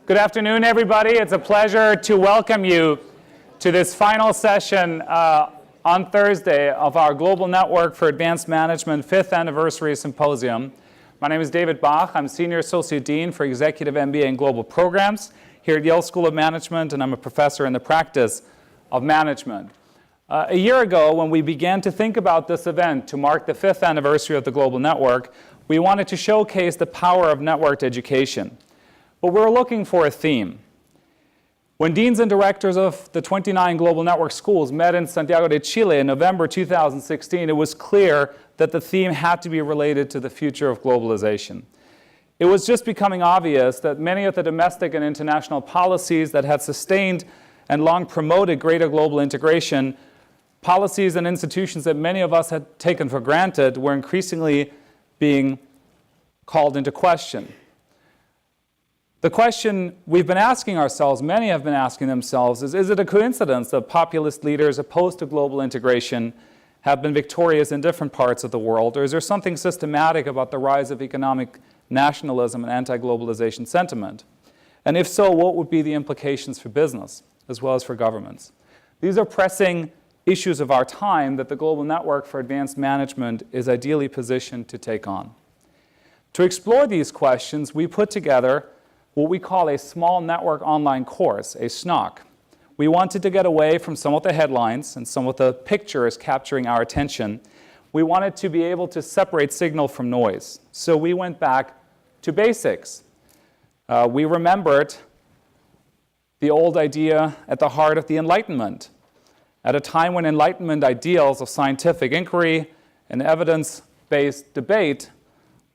Good afternoon, everybody. It's a pleasure to welcome you to this final session on Thursday of our Global Network for Advanced Management 5th Anniversary Symposium. My name is David Bach. I'm Senior Associate Dean for Executive MBA and Global Programs here at Yale School of Management, and I'm a professor in the practice of management. A year ago, when we began to think about this event to mark the 5th anniversary of the Global Network, we wanted to showcase the power of networked education. But we're looking for a theme. When deans and directors of the 29 Global Network schools met in Santiago de Chile in November 2016, it was clear that the theme had to be related to the future of globalization. It was just becoming obvious that many of the domestic and international policies that had sustained and long promoted greater global integration, policies and institutions that many of us had taken for granted, were increasingly being called into question. The question we've been asking ourselves, many have been asking themselves, is it a coincidence that populist leaders opposed to global integration have been victorious in different parts of the world, or is there something systematic about the rise of economic nationalism and anti-globalization sentiment? And if so, what would be the implications for business as well as for governments? These are pressing issues of our time that the Global Network for Advanced Management is ideally positioned to take on. To explore these questions, we put together what we call a small network online course, a SNOC. We wanted to get away from some of the headlines and some of the pictures capturing our attention. We wanted to be able to separate signal from noise. So we went back to basics. We remembered the old idea at the heart of the Enlightenment. At a time when Enlightenment ideals of scientific inquiry and evidence-based debate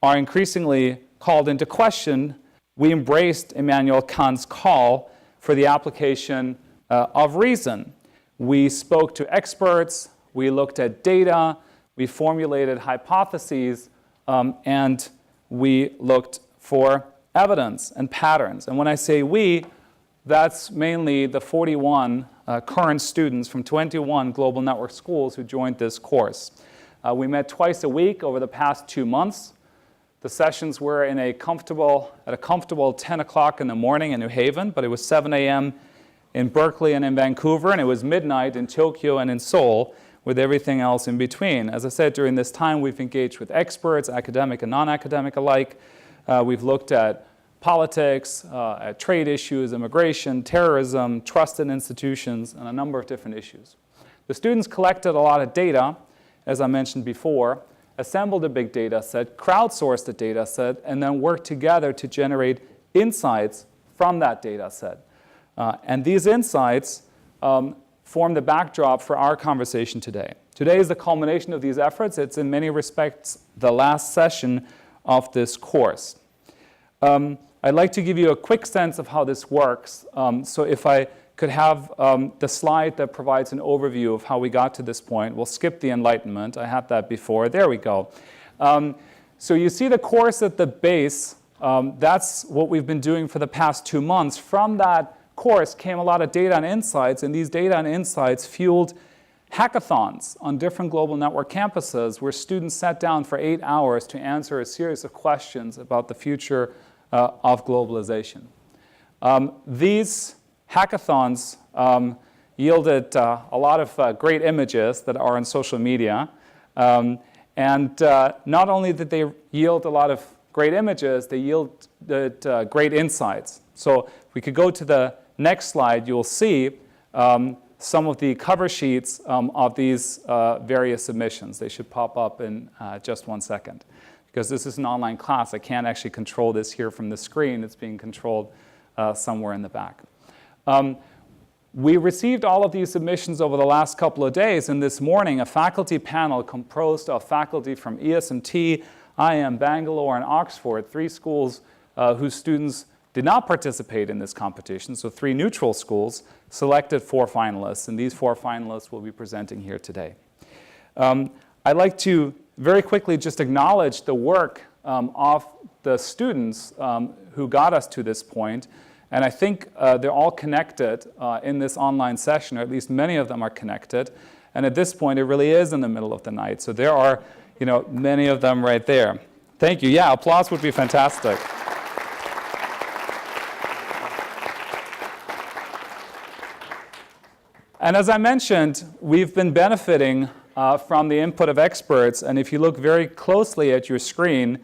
are increasingly called into question, we embraced Immanuel Kant's call for the application of reason. We spoke to experts, we looked at data, we formulated hypotheses, and we looked for evidence and patterns. And when I say we, that's mainly the 41 current students from 21 Global Network schools who joined this course. We met twice a week over the past 2 months. The sessions were at a comfortable 10 o'clock in the morning in New Haven, but it was 7 a.m. in Berkeley and in Vancouver, and it was midnight in Tokyo and in Seoul, with everything else in between. As I said, during this time, we've engaged with experts, academic and non-academic alike. We've looked at politics, at trade issues, immigration, terrorism, trust in institutions, and a number of different issues. The students collected a lot of data, as I mentioned before, assembled a big data set, crowdsourced the data set, and then worked together to generate insights from that data set. And these insights form the backdrop for our conversation today. Today is the culmination of these efforts. It's in many respects the last session of this course. I'd like to give you a quick sense of how this works. So if I could have the slide that provides an overview of how we got to this point. We'll skip the Enlightenment. I had that before. There we go. So you see the course at the base. That's what we've been doing for the past 2 months. From that course came a lot of data and insights, and these data and insights fueled hackathons on different Global Network campuses where students sat down for 8 hours to answer a series of questions about the future of globalization. These hackathons yielded a lot of great images that are on social media. And not only did they yield a lot of great images, they yielded great insights. So if we could go to the next slide, you'll see some of the cover sheets of these various submissions. They should pop up in just 1 second. Because this is an online class, I can't actually control this here from the screen. It's being controlled somewhere in the back. We received all of these submissions over the last couple of days, and this morning a faculty panel composed of faculty from ES&T, IIM Bangalore, and Oxford, 3 schools whose students did not participate in this competition, so 3 neutral schools, selected 4 finalists, and these 4 finalists will be presenting here today. I'd like to very quickly just acknowledge the work of the students who got us to this point. And I think they're all connected in this online session, or at least many of them are connected. And at this point, it really is in the middle of the night. So there are, many of them right there. Thank you. Yeah, applause would be fantastic. And as I mentioned, we've been benefiting from the input of experts. And if you look very closely at your screen,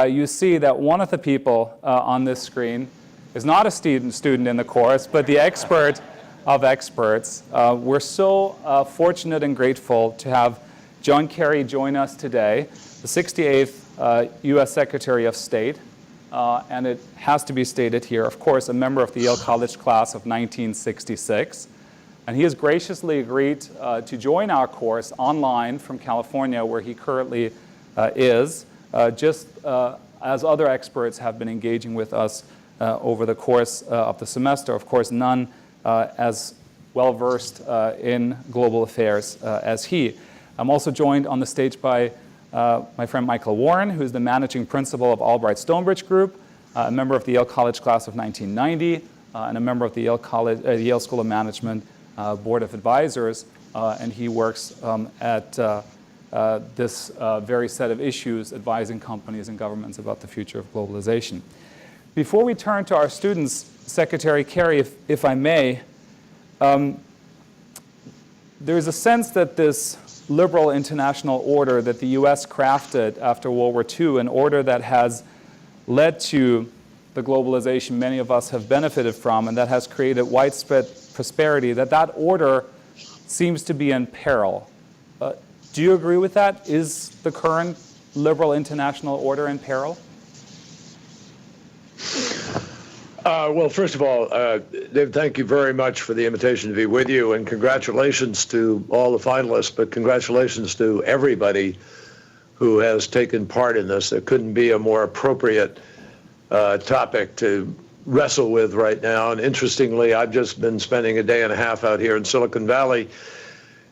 you see that one of the people on this screen is not a student in the course, but the expert of experts. We're so fortunate and grateful to have John Kerry join us today, the 68th U.S. Secretary of State. And it has to be stated here, of course, a member of the Yale College class of 1966. And he has graciously agreed to join our course online from California, where he currently is, just as other experts have been engaging with us over the course of the semester. Of course, none as well-versed in global affairs as he. I'm also joined on the stage by my friend Michael Warren, who is the managing principal of Albright Stonebridge Group, a member of the Yale College class of 1990, and a member of the Yale School of Management Board of Advisors, and he works at this very set of issues, advising companies and governments about the future of globalization. Before we turn to our students, Secretary Kerry, if I may, there's a sense that this liberal international order that the U.S. crafted after World War II, an order that has led to the globalization many of us have benefited from and that has created widespread prosperity, that order seems to be in peril. Do you agree with that? Is the current liberal international order in peril? Well, first of all, Dave, thank you very much for the invitation to be with you, and congratulations to all the finalists, but congratulations to everybody who has taken part in this. There couldn't be a more appropriate topic to wrestle with right now. And interestingly, I've just been spending a day and a half out here in Silicon Valley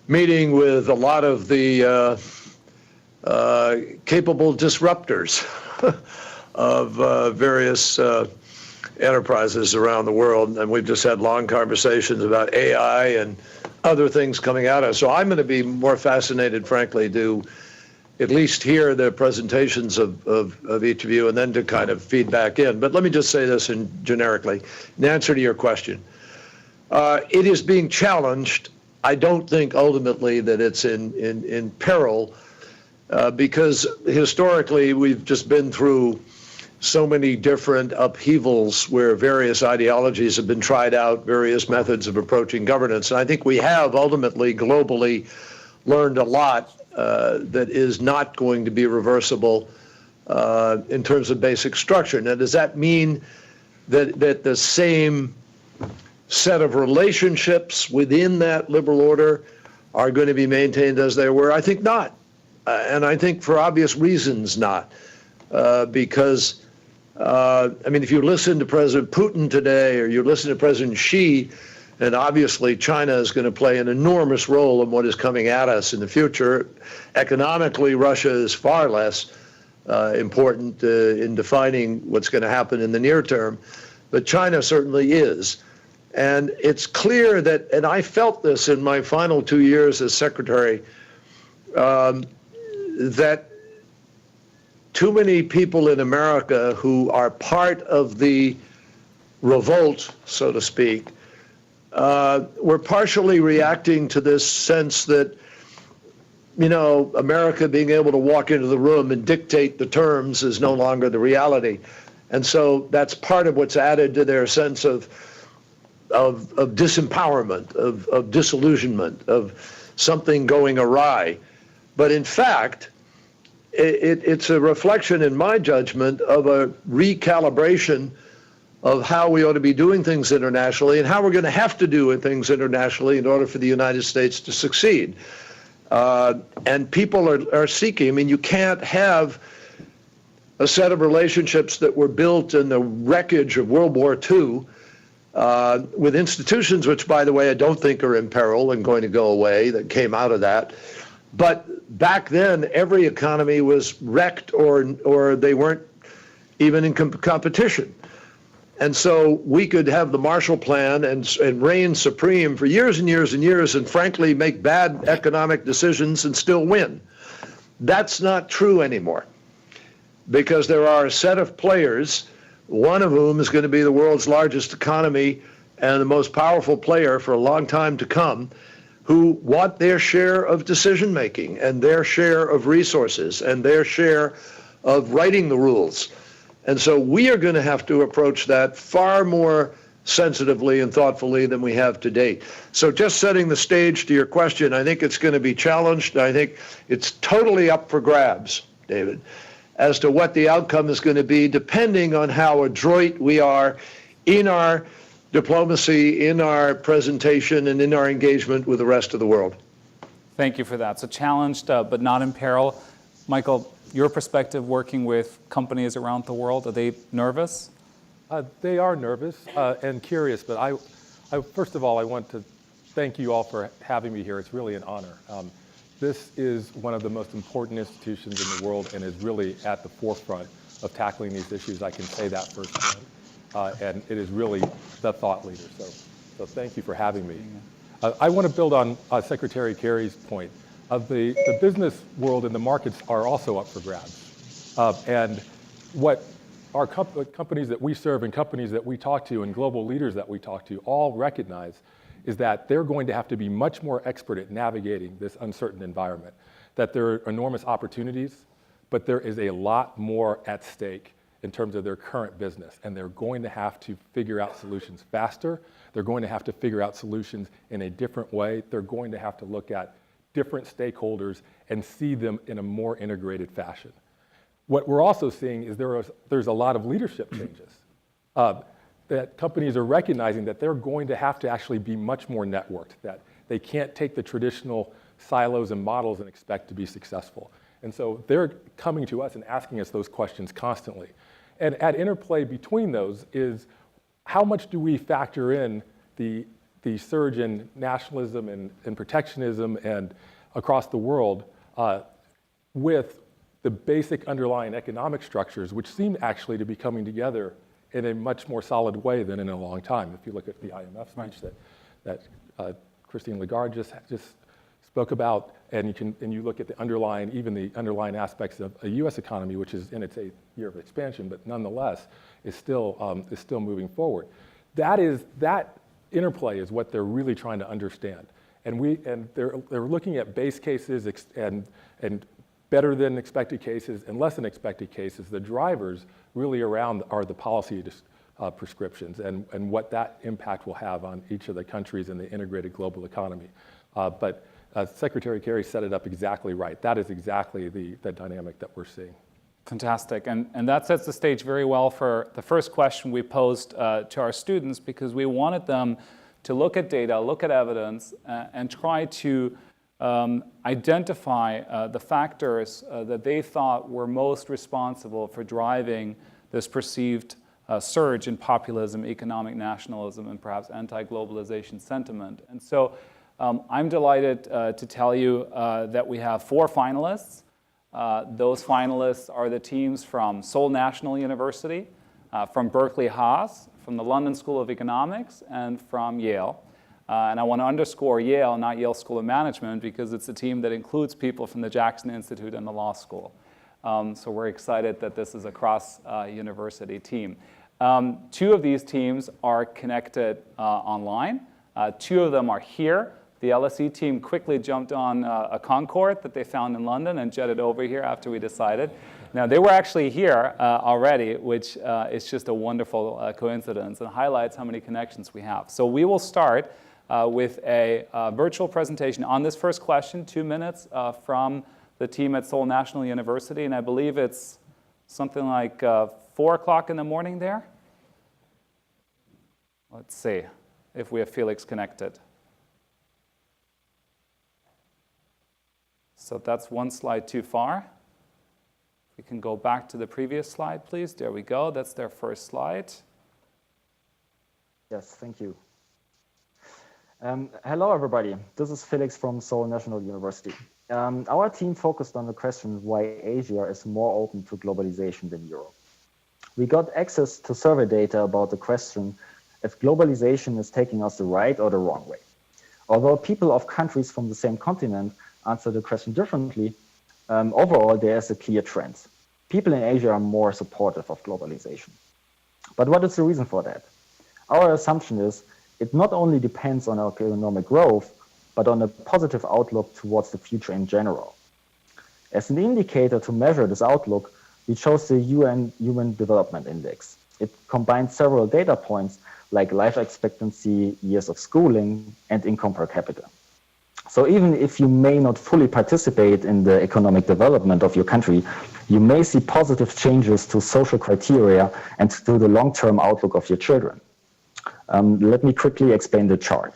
meeting with a lot of the capable disruptors of various enterprises around the world. And we've just had long conversations about AI and other things coming at us. So I'm going to be more fascinated, frankly, to at least hear the presentations of each of you and then to kind of feed back in. But let me just say this generically, in answer to your question. It is being challenged. I don't think ultimately that it's in peril because historically we've just been through so many different upheavals where various ideologies have been tried out, various methods of approaching governance. And I think we have ultimately globally learned a lot that is not going to be reversible in terms of basic structure. Now, does that mean that the same set of relationships within that liberal order are going to be maintained as they were? I think not. And I think for obvious reasons not. Because, I mean, if you listen to President Putin today or you listen to President Xi, and obviously China is going to play an enormous role in what is coming at us in the future. Economically, Russia is far less important in defining what's going to happen in the near term, but China certainly is. And it's clear that, and I felt this in my final 2 years as secretary, that too many people in America who are part of the revolt, so to speak, we're partially reacting to this sense that, you know, America being able to walk into the room and dictate the terms is no longer the reality. And so that's part of what's added to their sense of disempowerment, of disillusionment, of something going awry. But in fact, it's a reflection, in my judgment, of a recalibration of how we ought to be doing things internationally and how we're going to have to do things internationally in order for the United States to succeed. And people are seeking. I mean, you can't have a set of relationships that were built in the wreckage of World War II with institutions which, by the way, I don't think are in peril and going to go away, that came out of that. But back then, every economy was wrecked or they weren't even in competition. And so we could have the Marshall Plan and reign supreme for years and years and years and frankly make bad economic decisions and still win. That's not true anymore because there are a set of players, one of whom is going to be the world's largest economy and the most powerful player for a long time to come, who want their share of decision making and their share of resources and their share of writing the rules. And so we are going to have to approach that far more sensitively and thoughtfully than we have to date. So just setting the stage to your question, I think it's going to be challenged. I think it's totally up for grabs, David, as to what the outcome is going to be, depending on how adroit we are in our diplomacy, in our presentation, and in our engagement with the rest of the world. Thank you for that. So challenged, but not in peril. Michael, your perspective working with companies around the world, are they nervous? They are nervous and curious, but I first of all, I want to thank you all for having me here. It's really an honor. This is one of the most important institutions in the world and is really at the forefront of tackling these issues. I can say that firsthand. And it is really the thought leader. So thank you for having me. I want to build on Secretary Kerry's point. The business world and the markets are also up for grabs. And what our companies that we serve and companies that we talk to and global leaders that we talk to all recognize is that they're going to have to be much more expert at navigating this uncertain environment, that there are enormous opportunities, but there is a lot more at stake in terms of their current business, and they're going to have to figure out solutions faster. They're going to have to figure out solutions in a different way. They're going to have to look at different stakeholders and see them in a more integrated fashion. What we're also seeing is there's a lot of leadership changes. That companies are recognizing that they're going to have to actually be much more networked, that they can't take the traditional silos and models and expect to be successful. And so they're coming to us and asking us those questions constantly. And at interplay between those is how much do we factor in the surge in nationalism and protectionism and across the world with the basic underlying economic structures, which seem actually to be coming together in a much more solid way than in a long time. If you look at the IMF speech that Christine Lagarde just spoke about, and you look at the underlying aspects of a U.S. economy, which is in its 8th year of expansion, but nonetheless is still moving forward. That interplay is what they're really trying to understand, and they're looking at base cases and better than expected cases and less than expected cases. The drivers really around are the policy prescriptions and what that impact will have on each of the countries in the integrated global economy. But Secretary Kerry set it up exactly right. That is exactly the dynamic that we're seeing. Fantastic, and that sets the stage very well for the first question we posed to our students, because we wanted them to look at data, look at evidence, and try to identify the factors that they thought were most responsible for driving this perceived surge in populism, economic nationalism, and perhaps anti-globalization sentiment. And so I'm delighted to tell you that we have 4 finalists. Those finalists are the teams from Seoul National University, from Berkeley Haas, from the London School of Economics, and from Yale. And I want to underscore Yale, not Yale School of Management, because it's a team that includes people from the Jackson Institute and the law school. So we're excited that this is a cross-university team. 2 of these teams are connected online. 2 of them are here. The LSE team quickly jumped on a Concorde that they found in London and jetted over here after we decided. Now, they were actually here already, which is just a wonderful coincidence and highlights how many connections we have. So we will start with a virtual presentation on this first question, 2 minutes from the team at Seoul National University. And I believe it's something like 4 o'clock in the morning there. Let's see if we have Felix connected. So that's 1 slide too far. We can go back to the previous slide, please. There we go. That's their first slide. Yes, thank you. Hello, everybody. This is Felix from Seoul National University. Our team focused on the question why Asia is more open to globalization than Europe. We got access to survey data about the question if globalization is taking us the right or the wrong way. Although people of countries from the same continent answer the question differently, overall there is a clear trend. People in Asia are more supportive of globalization. But what is the reason for that? Our assumption is it not only depends on our economic growth, but on a positive outlook towards the future in general. As an indicator to measure this outlook, we chose the UN Human Development Index. It combines several data points like life expectancy, years of schooling, and income per capita. So even if you may not fully participate in the economic development of your country, you may see positive changes to social criteria and to the long-term outlook of your children. Let me quickly explain the chart.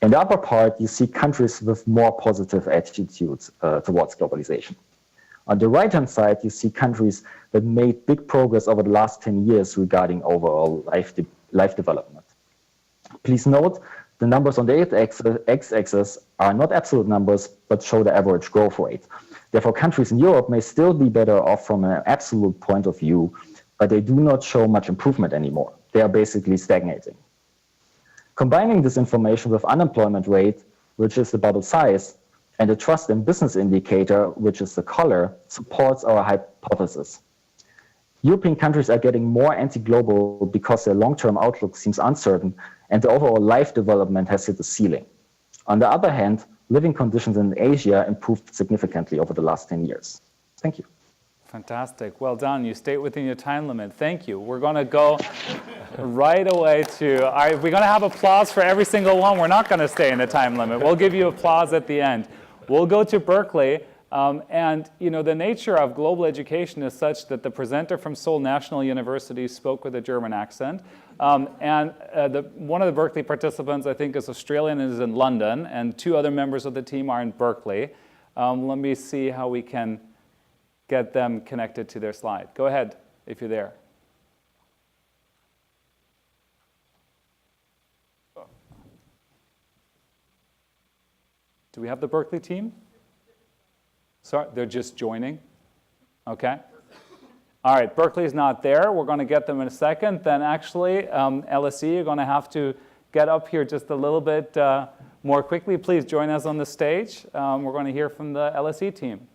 In the upper part, you see countries with more positive attitudes towards globalization. On the right-hand side, you see countries that made big progress over the last 10 years regarding overall life development. Please note, the numbers on the x-axis are not absolute numbers, but show the average growth rate. Therefore, countries in Europe may still be better off from an absolute point of view, but they do not show much improvement anymore. They are basically stagnating. Combining this information with unemployment rate, which is the bubble size, and the trust in business indicator, which is the color, supports our hypothesis. European countries are getting more anti-global because their long-term outlook seems uncertain and the overall life development has hit the ceiling. On the other hand, living conditions in Asia improved significantly over the last 10 years. Thank you. Fantastic. Well done. You stayed within your time limit. Thank you. We're going to go right away to, we're going to have applause for every single one. We're not going to stay in the time limit. We'll give you applause at the end. We'll go to Berkeley. And the nature of global education is such that the presenter from Seoul National University spoke with a German accent. One of the Berkeley participants, I think, is Australian and is in London. And two other members of the team are in Berkeley. Let me see how we can get them connected to their slide. Go ahead, if you're there. Do we have the Berkeley team? Sorry, they're just joining? Okay. All right, Berkeley's not there. We're going to get them in a second. Then actually, LSE, you're going to have to get up here just a little bit more quickly. Please join us on the stage. We're going to hear from the LSE team.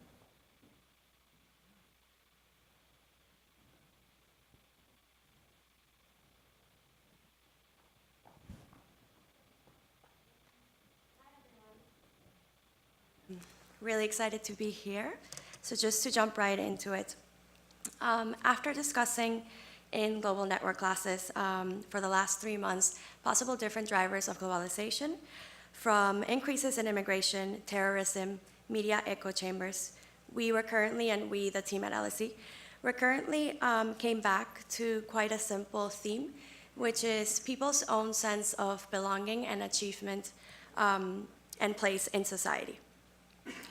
Really excited to be here. So just to jump right into it. After discussing in global network classes for the last 3 months possible different drivers of globalization, from increases in immigration, terrorism, media echo chambers, we, the team at LSE, came back to quite a simple theme, which is people's own sense of belonging and achievement and place in society.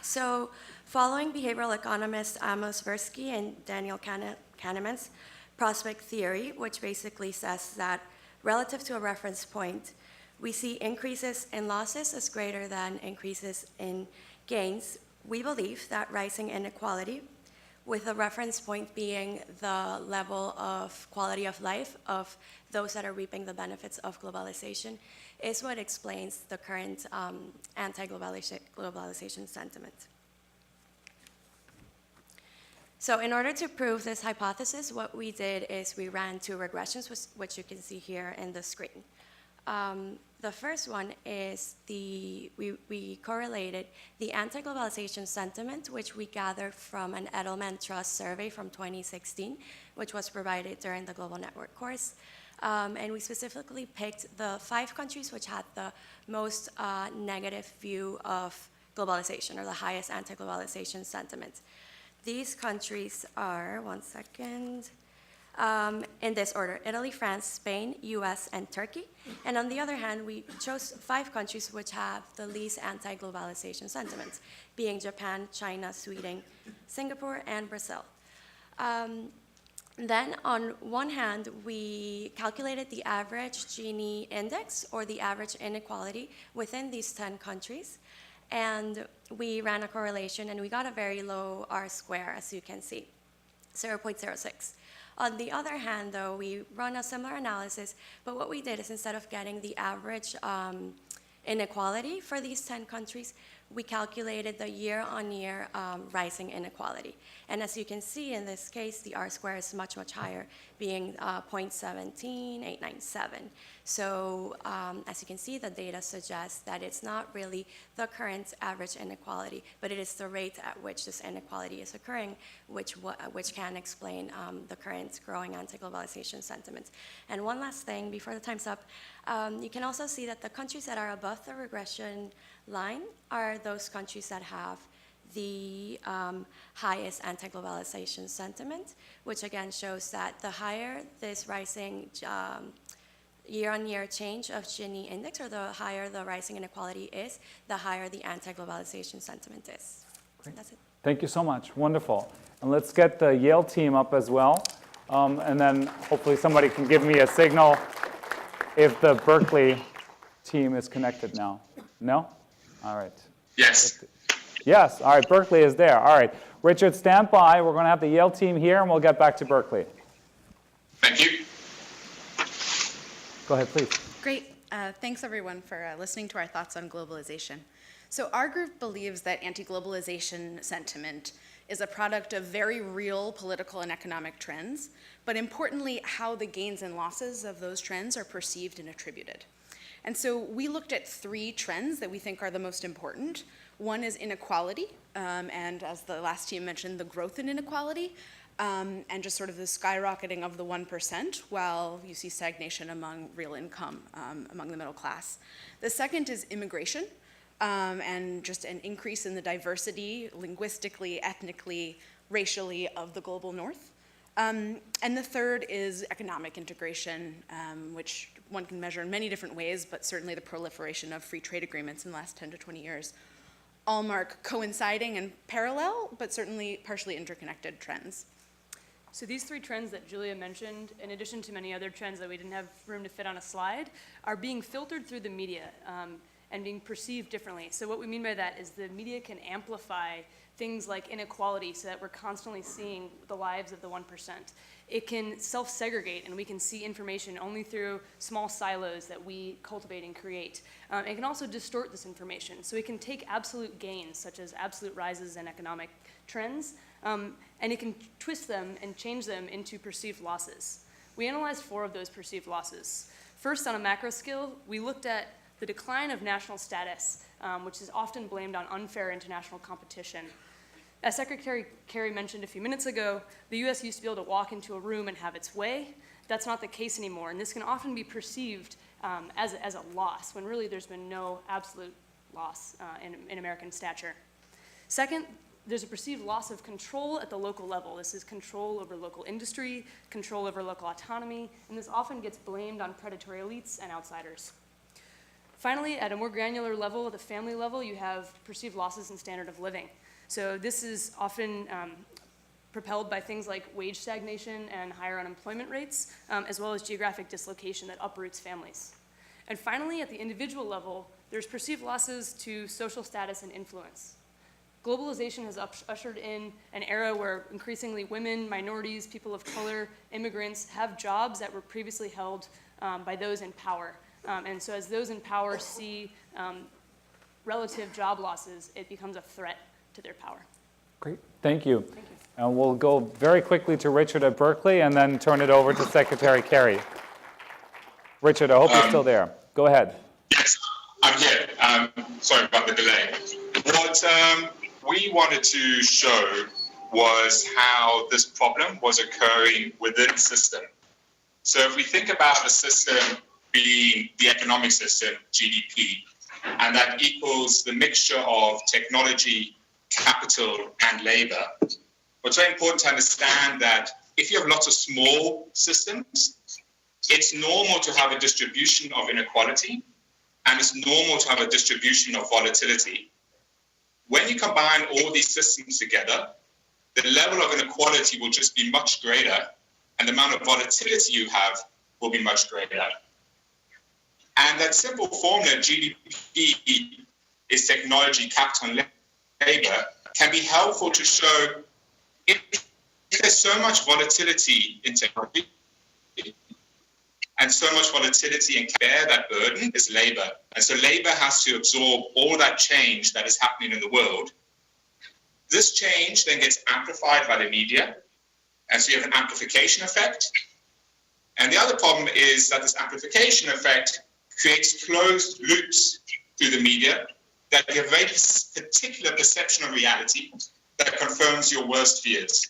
So, following behavioral economists Amos Tversky and Daniel Kahneman's prospect theory, which basically says that relative to a reference point, we see increases in losses as greater than increases in gains, we believe that rising inequality, with a reference point being the level of quality of life of those that are reaping the benefits of globalization, is what explains the current anti-globalization sentiment. So in order to prove this hypothesis, what we did is we ran 2 regressions, which you can see here in the screen. The first one is we correlated the anti-globalization sentiment, which we gathered from an Edelman Trust survey from 2016, which was provided during the Global Network course. And we specifically picked the 5 countries which had the most negative view of globalization, or the highest anti-globalization sentiment. These countries are, in this order: Italy, France, Spain, US, and Turkey. And on the other hand, we chose 5 countries which have the least anti-globalization sentiments, being Japan, China, Sweden, Singapore, and Brazil. Then on one hand, we calculated the average Gini index, or the average inequality, within these 10 countries. And we ran a correlation, and we got a very low R-square, as you can see, 0.06. On the other hand, though, we run a similar analysis, but what we did is, instead of getting the average inequality for these 10 countries, we calculated the year-on-year rising inequality. And as you can see in this case, the R-square is much, much higher, being 0.17897. So as you can see, the data suggests that it's not really the current average inequality, but it is the rate at which this inequality is occurring, which can explain the current growing anti-globalization sentiment. And one last thing before the time's up, you can also see that the countries that are above the regression line are those countries that have the highest anti-globalization sentiment, which again shows that the higher this rising year-on-year change of Gini index, or the higher the rising inequality is, the higher the anti-globalization sentiment is. Great. That's it. Thank you so much. Wonderful. And let's get the Yale team up as well. And then hopefully somebody can give me a signal if the Berkeley team is connected now. No? All right. Yes. Yes. All right. Berkeley is there. All right. Richard, stand by. We're going to have the Yale team here, and we'll get back to Berkeley. Thank you. Go ahead, please. Great. Thanks, everyone, for listening to our thoughts on globalization. So our group believes that anti-globalization sentiment is a product of very real political and economic trends, but importantly, how the gains and losses of those trends are perceived and attributed. And so we looked at 3 trends that we think are the most important. One is inequality, and as the last team mentioned, the growth in inequality, and just sort of the skyrocketing of the 1%, while you see stagnation among real income, among the middle class. The second is immigration, and just an increase in the diversity, linguistically, ethnically, racially, of the global north. And the third is economic integration, which one can measure in many different ways, but certainly the proliferation of free trade agreements in the last 10 to 20 years. All mark coinciding and parallel, but certainly partially interconnected trends. So these 3 trends that Julia mentioned, in addition to many other trends that we didn't have room to fit on a slide, are being filtered through the media and being perceived differently. So what we mean by that is the media can amplify things like inequality so that we're constantly seeing the lives of the 1%. It can self-segregate, and we can see information only through small silos that we cultivate and create. It can also distort this information. So it can take absolute gains, such as absolute rises in economic trends, and it can twist them and change them into perceived losses. We analyzed 4 of those perceived losses. First, on a macro scale, we looked at the decline of national status, which is often blamed on unfair international competition. As Secretary Kerry mentioned a few minutes ago, the US used to be able to walk into a room and have its way. That's not the case anymore, and this can often be perceived as a loss, when really there's been no absolute loss in American stature. Second, there's a perceived loss of control at the local level. This is control over local industry, control over local autonomy, and this often gets blamed on predatory elites and outsiders. Finally, at a more granular level, at the family level, you have perceived losses in standard of living. So this is often propelled by things like wage stagnation and higher unemployment rates, as well as geographic dislocation that uproots families. And finally, at the individual level, there's perceived losses to social status and influence. Globalization has ushered in an era where increasingly women, minorities, people of color, immigrants have jobs that were previously held by those in power. And so as those in power see relative job losses, it becomes a threat to their power. Great. Thank you. Thank you. And we'll go very quickly to Richard at Berkeley and then turn it over to Secretary Kerry. Richard, I hope you're still there. Go ahead. Yes, I'm here. Sorry about the delay. What we wanted to show was how this problem was occurring within the system. So if we think about the system being the economic system, GDP, and that equals the mixture of technology, capital, and labor, what's very important to understand that if you have lots of small systems, it's normal to have a distribution of inequality, and it's normal to have a distribution of volatility. When you combine all these systems together, the level of inequality will just be much greater, and the amount of volatility you have will be much greater. And that simple formula, GDP is technology, capital, and labor, can be helpful to show if there's so much volatility in technology, and so much volatility and bear that burden is labor. And so labor has to absorb all that change that is happening in the world. This change then gets amplified by the media, and so you have an amplification effect. And the other problem is that this amplification effect creates closed loops through the media that give a very particular perception of reality that confirms your worst fears.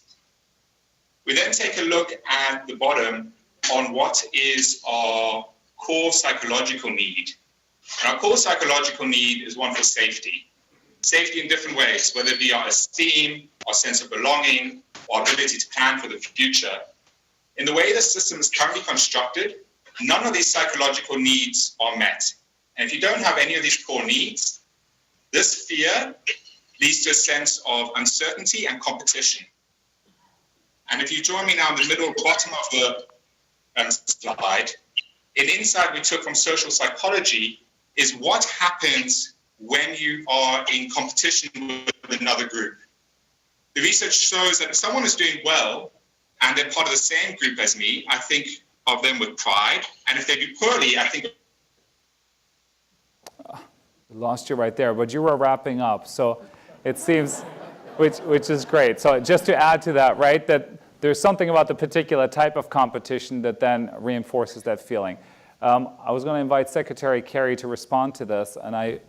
We then take a look at the bottom on what is our core psychological need. And our core psychological need is one for safety. Safety in different ways, whether it be our esteem, our sense of belonging, our ability to plan for the future. In the way the system is currently constructed, none of these psychological needs are met. And if you don't have any of these core needs, this fear leads to a sense of uncertainty and competition. And if you join me now in the middle bottom of the slide, an insight we took from social psychology is what happens when you are in competition with another group. The research shows that if someone is doing well and they're part of the same group as me, I think of them with pride. And if they do poorly, I think... Lost you right there, but you were wrapping up. So it seems, which is great. So just to add to that, right, that there's something about the particular type of competition that then reinforces that feeling. I was going to invite Secretary Kerry to respond to this, and I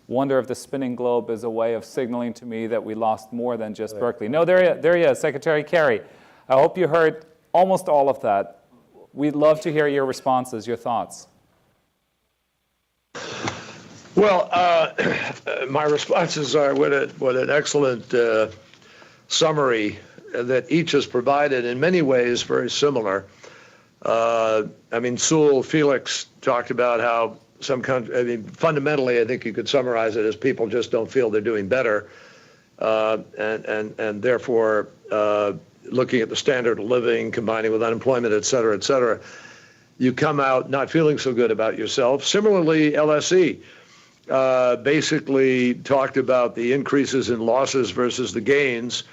wonder if the spinning globe is a way of signaling to me that we lost more than just Berkeley. No, there he is, Secretary Kerry. I hope you heard almost all of that. We'd love to hear your responses, your thoughts. Well, my responses are what an excellent summary that each has provided, in many ways very similar. I mean, Sewell Felix talked about how some country, I mean, fundamentally, I think you could summarize it as people just don't feel they're doing better, and therefore, looking at the standard of living, combining with unemployment, et cetera, you come out not feeling so good about yourself. Similarly, LSE basically talked about the increases in losses versus the gains,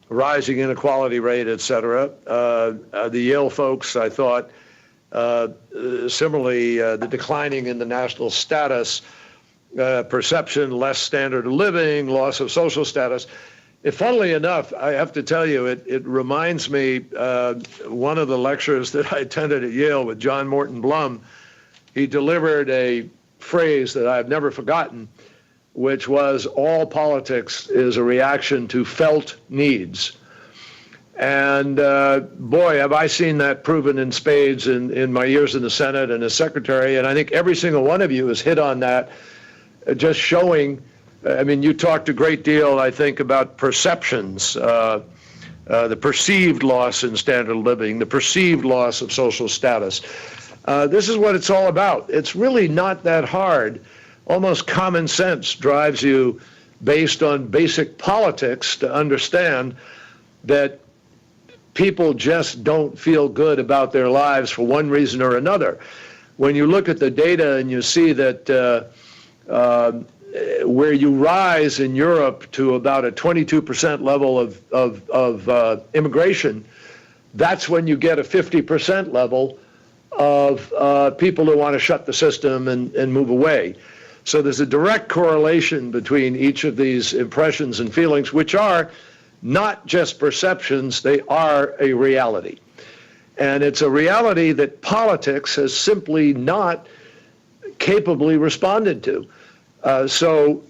rising inequality rate, et cetera. The Yale folks, I thought, similarly, the declining in the national status, perception, less standard of living, loss of social status. Funnily enough, I have to tell you, it reminds me, one of the lectures that I attended at Yale with John Morton Blum, he delivered a phrase that I've never forgotten, which was, all politics is a reaction to felt needs. And boy, have I seen that proven in spades in my years in the Senate and as secretary, and I think every single one of you has hit on that, just showing, I mean, you talked a great deal, I think, about perceptions, the perceived loss in standard of living, the perceived loss of social status. This is what it's all about. It's really not that hard. Almost common sense drives you, based on basic politics, to understand that people just don't feel good about their lives for one reason or another. When you look at the data and you see that where you rise in Europe to about a 22% level of immigration, that's when you get a 50% level of people who want to shut the system and move away. So there's a direct correlation between each of these impressions and feelings, which are not just perceptions, they are a reality. And it's a reality that politics has simply not capably responded to. So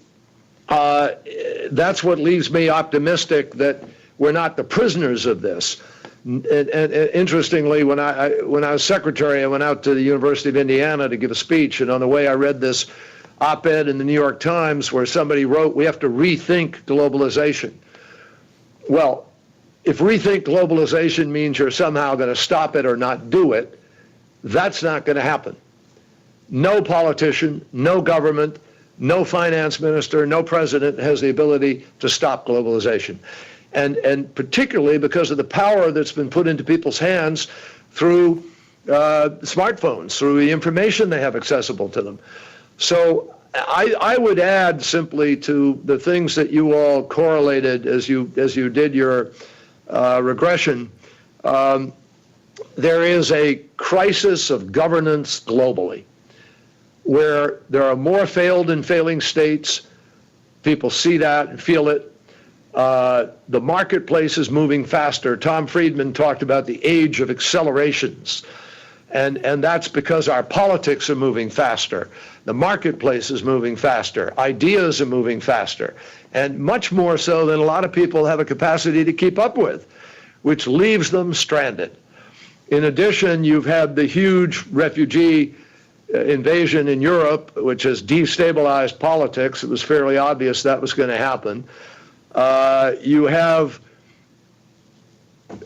that's what leaves me optimistic that we're not the prisoners of this. And interestingly, when I was secretary, I went out to the University of Indiana to give a speech, and on the way I read this op-ed in the New York Times where somebody wrote, we have to rethink globalization. Well, if rethink globalization means you're somehow going to stop it or not do it, that's not going to happen. No politician, no government, no finance minister, no president has the ability to stop globalization. And particularly because of the power that's been put into people's hands through smartphones, through the information they have accessible to them. So I would add simply to the things that you all correlated as you did your regression, there is a crisis of governance globally, where there are more failed and failing states. People see that and feel it. The marketplace is moving faster. Tom Friedman talked about the age of accelerations. And that's because our politics are moving faster. The marketplace is moving faster. Ideas are moving faster. And much more so than a lot of people have a capacity to keep up with, which leaves them stranded. In addition, you've had the huge refugee invasion in Europe, which has destabilized politics. It was fairly obvious that was going to happen. You have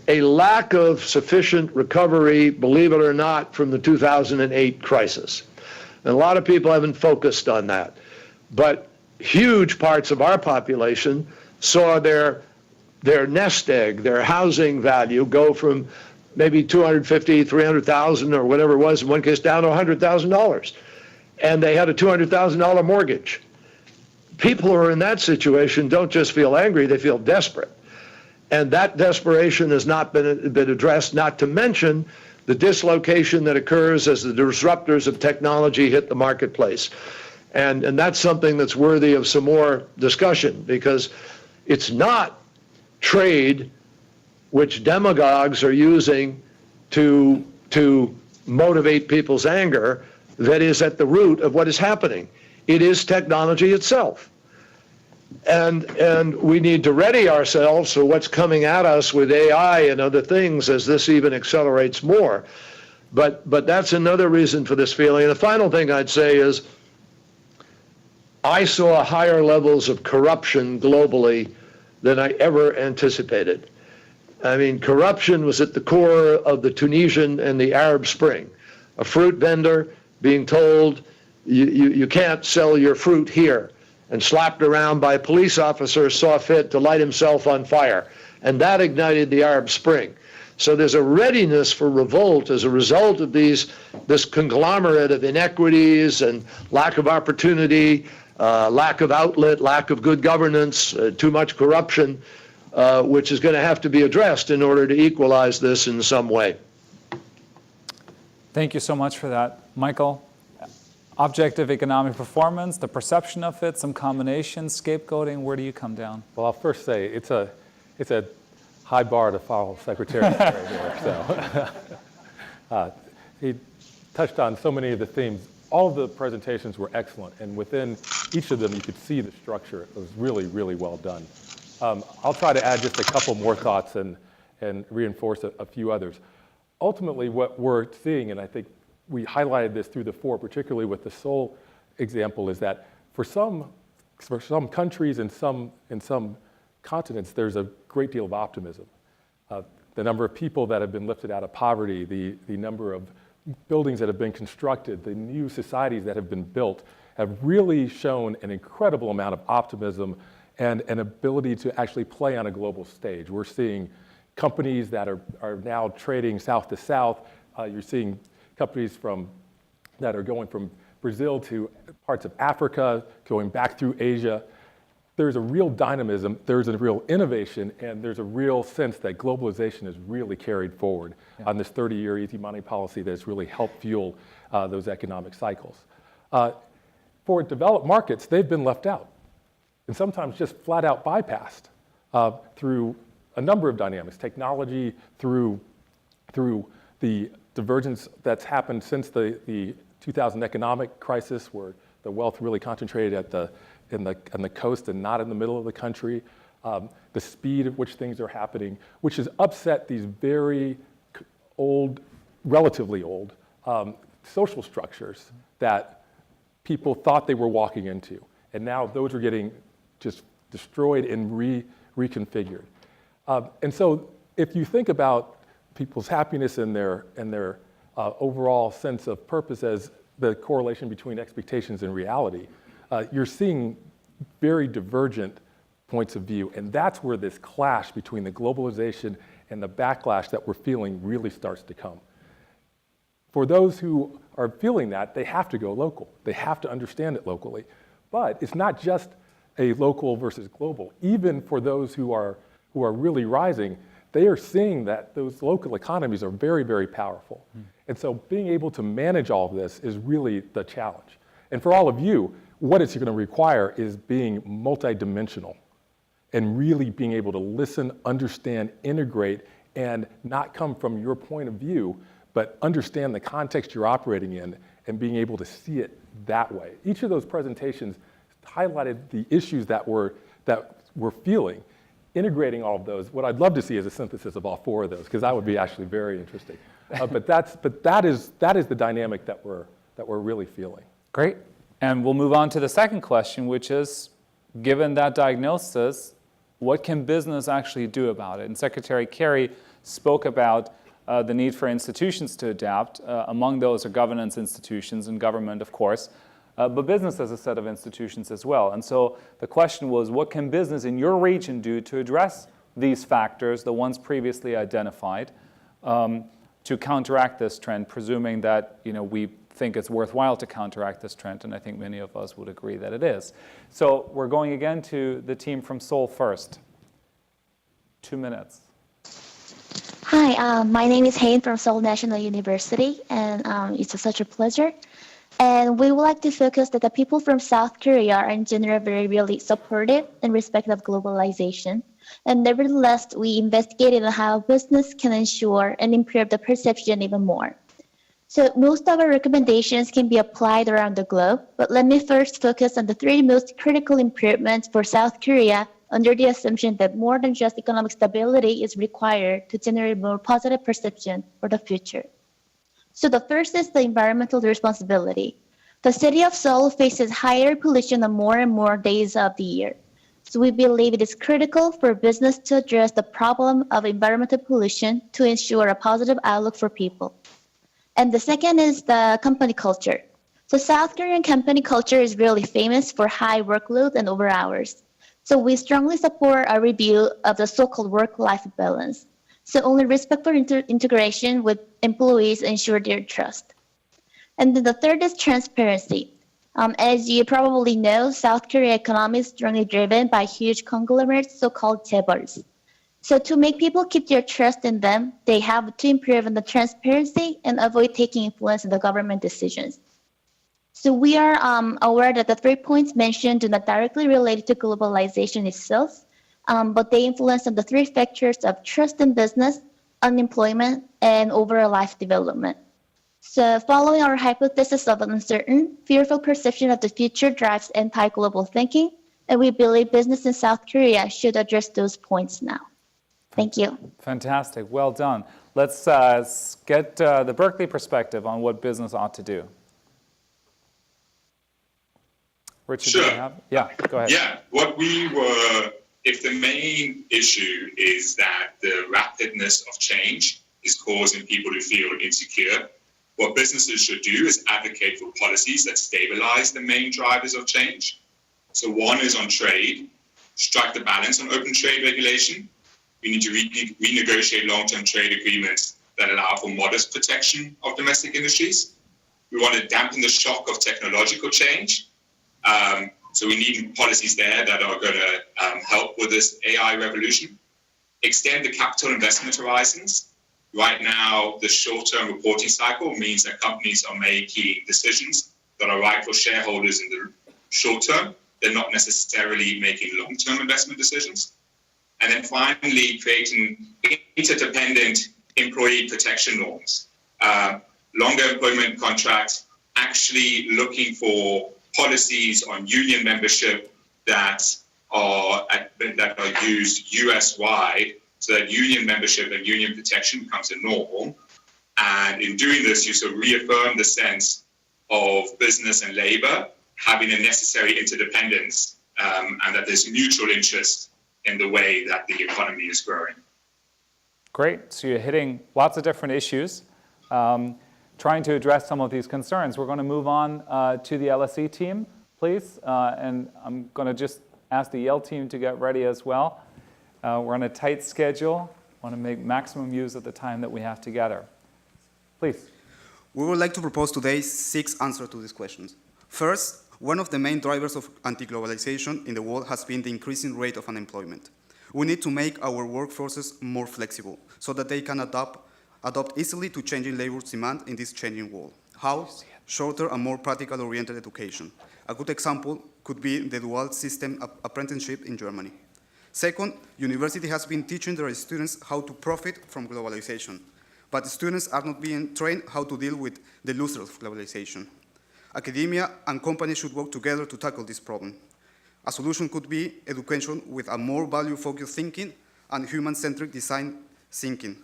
a lack of sufficient recovery, believe it or not, from the 2008 crisis. And a lot of people haven't focused on that. But huge parts of our population saw their nest egg, their housing value, go from maybe $250,000, $300,000 or whatever it was, in one case down to $100,000. And they had a $200,000 mortgage. People who are in that situation don't just feel angry, they feel desperate. And that desperation has not been addressed, not to mention the dislocation that occurs as the disruptors of technology hit the marketplace. And that's something that's worthy of some more discussion, because it's not trade which demagogues are using to motivate people's anger that is at the root of what is happening. It is technology itself. And we need to ready ourselves for what's coming at us with AI and other things as this even accelerates more. But that's another reason for this feeling. And the final thing I'd say is I saw higher levels of corruption globally than I ever anticipated. I mean, corruption was at the core of the Tunisian and the Arab Spring. A fruit vendor being told, you can't sell your fruit here, and slapped around by a police officer saw fit to light himself on fire. And that ignited the Arab Spring. So there's a readiness for revolt as a result of this conglomerate of inequities and lack of opportunity, lack of outlet, lack of good governance, too much corruption, which is going to have to be addressed in order to equalize this in some way. Thank you so much for that, Michael. Objective economic performance, the perception of it, some combinations, scapegoating, where do you come down? Well, I'll first say it's a high bar to follow Secretary right there. So he touched on so many of the themes. All of the presentations were excellent, and within each of them you could see the structure. It was really, really well done. I'll try to add just a couple more thoughts and reinforce a few others. Ultimately, what we're seeing, and I think we highlighted this through the four, particularly with the Seoul example, is that for some countries and some continents, there's a great deal of optimism. The number of people that have been lifted out of poverty, the number of buildings that have been constructed, the new societies that have been built have really shown an incredible amount of optimism and an ability to actually play on a global stage. We're seeing companies that are now trading south to south. You're seeing companies that are going from Brazil to parts of Africa, going back through Asia. There's a real dynamism, there's a real innovation, and there's a real sense that globalization is really carried forward on this 30-year easy money policy that has really helped fuel those economic cycles. For developed markets, they've been left out, and sometimes just flat out bypassed through a number of dynamics, technology, through the divergence that's happened since the 2000 economic crisis, where the wealth really concentrated on the coast and not in the middle of the country, the speed at which things are happening, which has upset these very old, relatively old, social structures that people thought they were walking into. And now those are getting just destroyed and reconfigured. And so if you think about people's happiness and their overall sense of purpose as the correlation between expectations and reality, you're seeing very divergent points of view. And that's where this clash between the globalization and the backlash that we're feeling really starts to come. For those who are feeling that, they have to go local. They have to understand it locally. But it's not just a local versus global. Even for those who are really rising, they are seeing that those local economies are very, very powerful. And so being able to manage all of this is really the challenge. And for all of you, what it's going to require is being multidimensional and really being able to listen, understand, integrate, and not come from your point of view, but understand the context you're operating in and being able to see it that way. Each of those presentations highlighted the issues that we're feeling. Integrating all of those, what I'd love to see is a synthesis of all four of those, because that would be actually very interesting. But that is the dynamic that we're really feeling. Great. And we'll move on to the second question, which is, given that diagnosis, what can business actually do about it? And Secretary Kerry spoke about the need for institutions to adapt. Among those are governance institutions and government, of course. But business has a set of institutions as well. And so the question was, what can business in your region do to address these factors, the ones previously identified, to counteract this trend, presuming that we think it's worthwhile to counteract this trend, and I think many of us would agree that it is. So we're going again to the team from Seoul first. 2 minutes. Hi, my name is Hain from Seoul National University, and it's such a pleasure. And we would like to focus that the people from South Korea are in general very really supportive and respectful of globalization. And nevertheless, we investigated how business can ensure and improve the perception even more. So most of our recommendations can be applied around the globe, but let me first focus on the 3 most critical improvements for South Korea under the assumption that more than just economic stability is required to generate more positive perception for the future. So the first is the environmental responsibility. The city of Seoul faces higher pollution on more and more days of the year. So we believe it is critical for business to address the problem of environmental pollution to ensure a positive outlook for people. And the second is the company culture. So South Korean company culture is really famous for high workload and over hours. So we strongly support a review of the so-called work-life balance. So only respectful integration with employees ensure their trust. And then the third is transparency. As you probably know, South Korea economy is strongly driven by huge conglomerates, so-called chaebols. So to make people keep their trust in them, they have to improve on the transparency and avoid taking influence in the government decisions. So we are aware that the 3 points mentioned do not directly relate to globalization itself, but they influence on the 3 factors of trust in business, unemployment, and overall life development. So following our hypothesis of an uncertain, fearful perception of the future drives anti-global thinking, and we believe business in South Korea should address those points now. Thank you. Fantastic. Well done. Let's get the Berkeley perspective on what business ought to do. Richard, sure. Do you have? Yeah, go ahead. Yeah, if the main issue is that the rapidness of change is causing people to feel insecure, what businesses should do is advocate for policies that stabilize the main drivers of change. So one is on trade, strike the balance on open trade regulation. We need to renegotiate long-term trade agreements that allow for modest protection of domestic industries. We want to dampen the shock of technological change. So we need policies there that are going to help with this AI revolution. Extend the capital investment horizons. Right now, the short-term reporting cycle means that companies are making decisions that are right for shareholders in the short term. They're not necessarily making long-term investment decisions. And then finally, creating interdependent employee protection norms. Longer employment contracts, actually looking for policies on union membership that are used US-wide, so that union membership and union protection becomes a norm. And in doing this, you sort of reaffirm the sense of business and labor having a necessary interdependence, and that there's mutual interest in the way that the economy is growing. Great. So you're hitting lots of different issues, trying to address some of these concerns. We're going to move on to the LSE team, please. And I'm going to just ask the Yale team to get ready as well. We're on a tight schedule. Want to make maximum use of the time that we have together. Please. We would like to propose today 6 answers to these questions. First, one of the main drivers of anti-globalization in the world has been the increasing rate of unemployment. We need to make our workforces more flexible so that they can adopt easily to changing labor demand in this changing world. How? Shorter and more practical-oriented education. A good example could be the dual system apprenticeship in Germany. Second, university has been teaching their students how to profit from globalization, but students are not being trained how to deal with the losers of globalization. Academia and companies should work together to tackle this problem. A solution could be education with a more value-focused thinking and human-centric design thinking.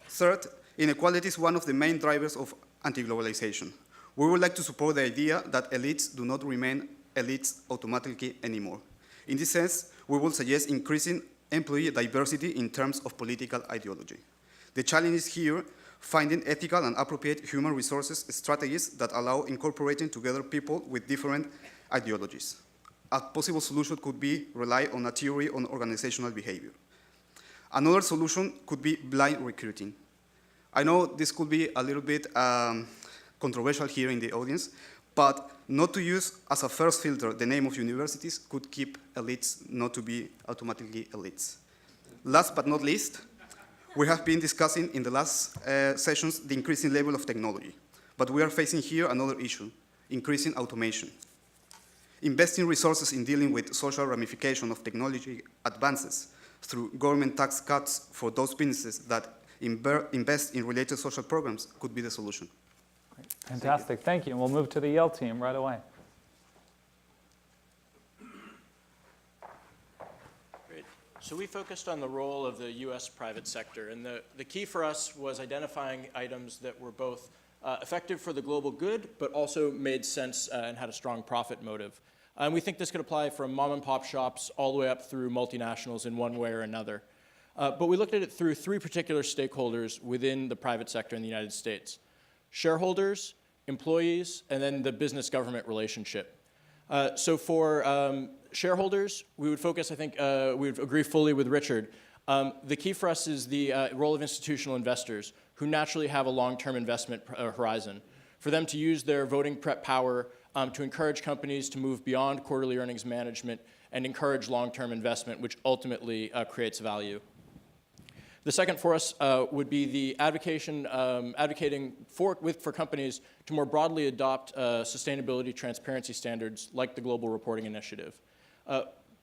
Third, inequality is one of the main drivers of anti-globalization. We would like to support the idea that elites do not remain elites automatically anymore. In this sense, we will suggest increasing employee diversity in terms of political ideology. The challenge is here finding ethical and appropriate human resources strategies that allow incorporating together people with different ideologies. A possible solution could be rely on a theory on organizational behavior. Another solution could be blind recruiting. I know this could be a little bit controversial here in the audience, but not to use as a first filter the name of universities could keep elites not to be automatically elites. Last but not least, we have been discussing in the last sessions the increasing level of technology, but we are facing here another issue, increasing automation. Investing resources in dealing with social ramification of technology advances through government tax cuts for those businesses that invest in related social programs could be the solution. Great. Fantastic, thank you. And we'll move to the Yale team right away. Great. So we focused on the role of the US private sector, and the key for us was identifying items that were both effective for the global good, but also made sense and had a strong profit motive. And we think this could apply from mom and pop shops all the way up through multinationals in one way or another. But we looked at it through three particular stakeholders within the private sector in the United States: shareholders, employees, and then the business-government relationship. So for shareholders, we would focus, I think, we would agree fully with Richard. The key for us is the role of institutional investors who naturally have a long-term investment horizon. For them to use their voting power to encourage companies to move beyond quarterly earnings management and encourage long-term investment, which ultimately creates value. The second for us would be the advocating for companies to more broadly adopt sustainability transparency standards like the Global Reporting Initiative.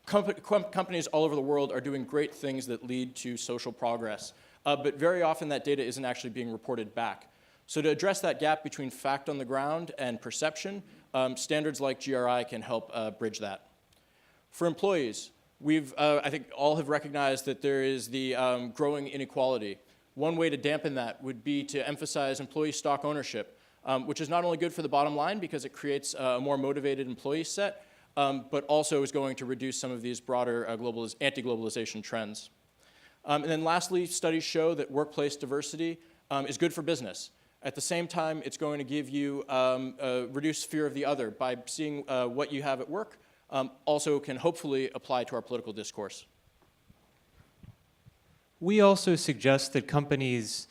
Companies all over the world are doing great things that lead to social progress, but very often that data isn't actually being reported back. So to address that gap between fact on the ground and perception, standards like GRI can help bridge that. For employees, I think all have recognized that there is the growing inequality. One way to dampen that would be to emphasize employee stock ownership, which is not only good for the bottom line because it creates a more motivated employee set, but also is going to reduce some of these broader anti-globalization trends. And then lastly, studies show that workplace diversity is good for business. At the same time, it's going to give you a reduced fear of the other by seeing what you have at work. Also can hopefully apply to our political discourse. We also suggest that companies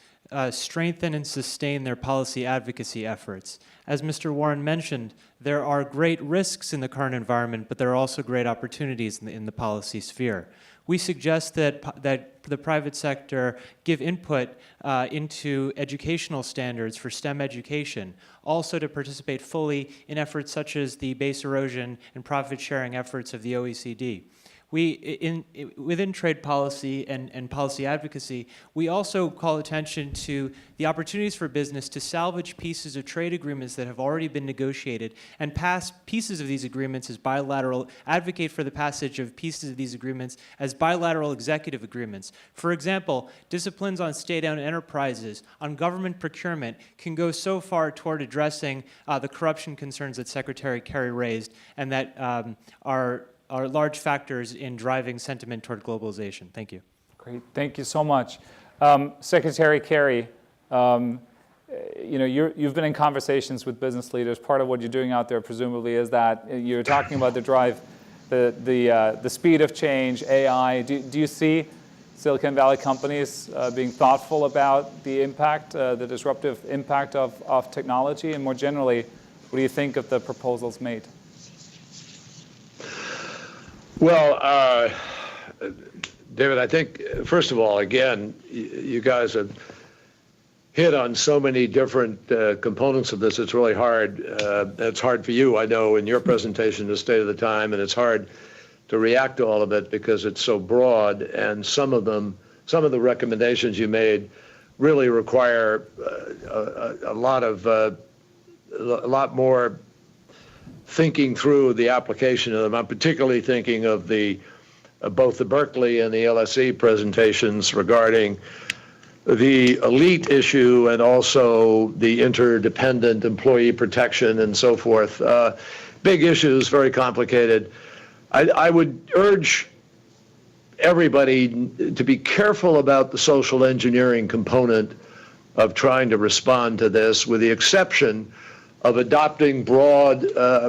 strengthen and sustain their policy advocacy efforts. As Mr. Warren mentioned, there are great risks in the current environment, but there are also great opportunities in the policy sphere. We suggest that the private sector give input into educational standards for STEM education, also to participate fully in efforts such as the base erosion and profit-sharing efforts of the OECD. Within trade policy and policy advocacy, we also call attention to the opportunities for business to salvage pieces of trade agreements that have already been negotiated and pass pieces of these agreements as bilateral, advocate for the passage of pieces of these agreements as bilateral executive agreements. For example, disciplines on state-owned enterprises, on government procurement can go so far toward addressing the corruption concerns that Secretary Kerry raised and that are large factors in driving sentiment toward globalization. Thank you. Great, thank you so much. Secretary Kerry, you've been in conversations with business leaders. Part of what you're doing out there presumably is that you're talking about the drive, the speed of change, AI. Do you see Silicon Valley companies being thoughtful about the impact, the disruptive impact of technology? And more generally, what do you think of the proposals made? Well, David, I think, first of all, again, you guys have hit on so many different components of this. It's really hard. It's hard for you, I know, in your presentation, the state of the time, and it's hard to react to all of it because it's so broad, and some of the recommendations you made really require a lot more thinking through the application of them. I'm particularly thinking of both the Berkeley and the LSE presentations regarding the elite issue and also the interdependent employee protection and so forth. Big issues, very complicated. I would urge everybody to be careful about the social engineering component of trying to respond to this, with the exception of adopting broad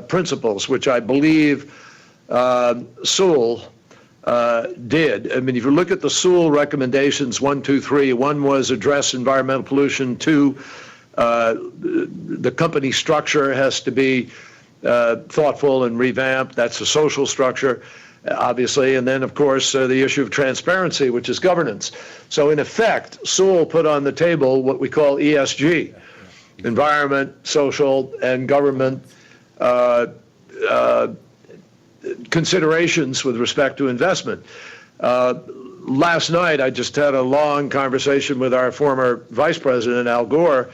principles, which I believe Sewell did. I mean, if you look at the Sewell recommendations, 1, 2, 3, one was address environmental pollution. 2, the company structure has to be thoughtful and revamped. That's the social structure, obviously. And then, of course, the issue of transparency, which is governance. So in effect, Sewell put on the table what we call ESG, environment, social, and government considerations with respect to investment. Last night, I just had a long conversation with our former Vice President, Al Gore,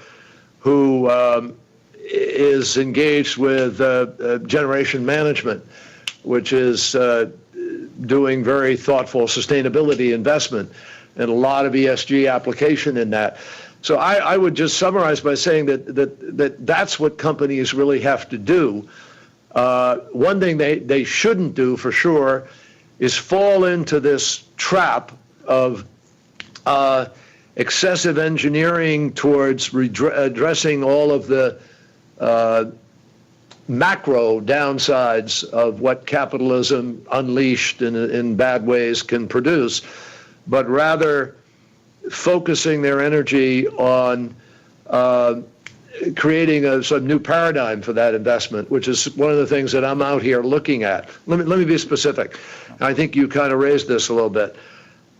who is engaged with generation management, which is doing very thoughtful sustainability investment and a lot of ESG application in that. So I would just summarize by saying that's what companies really have to do. One thing they shouldn't do for sure is fall into this trap of excessive engineering towards addressing all of the macro downsides of what capitalism unleashed in bad ways can produce, but rather focusing their energy on creating a sort of new paradigm for that investment, which is one of the things that I'm out here looking at. Let me be specific. I think you kind of raised this a little bit.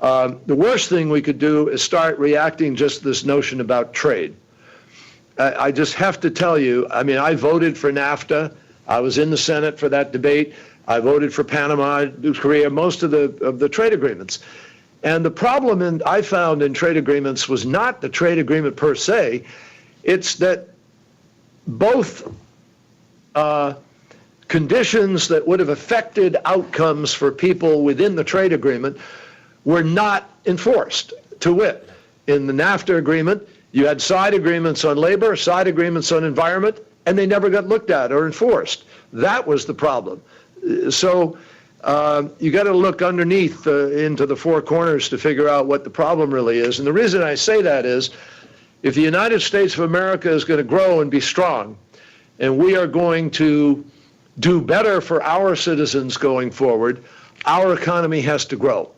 The worst thing we could do is start reacting just to this notion about trade. I just have to tell you, I mean, I voted for NAFTA. I was in the Senate for that debate. I voted for Panama, Korea, most of the trade agreements. And the problem I found in trade agreements was not the trade agreement per se. It's that both conditions that would have affected outcomes for people within the trade agreement were not enforced. To wit, in the NAFTA agreement, you had side agreements on labor, side agreements on environment, and they never got looked at or enforced. That was the problem. So you got to look underneath into the four corners to figure out what the problem really is. And the reason I say that is, if the United States of America is going to grow and be strong, and we are going to do better for our citizens going forward, our economy has to grow.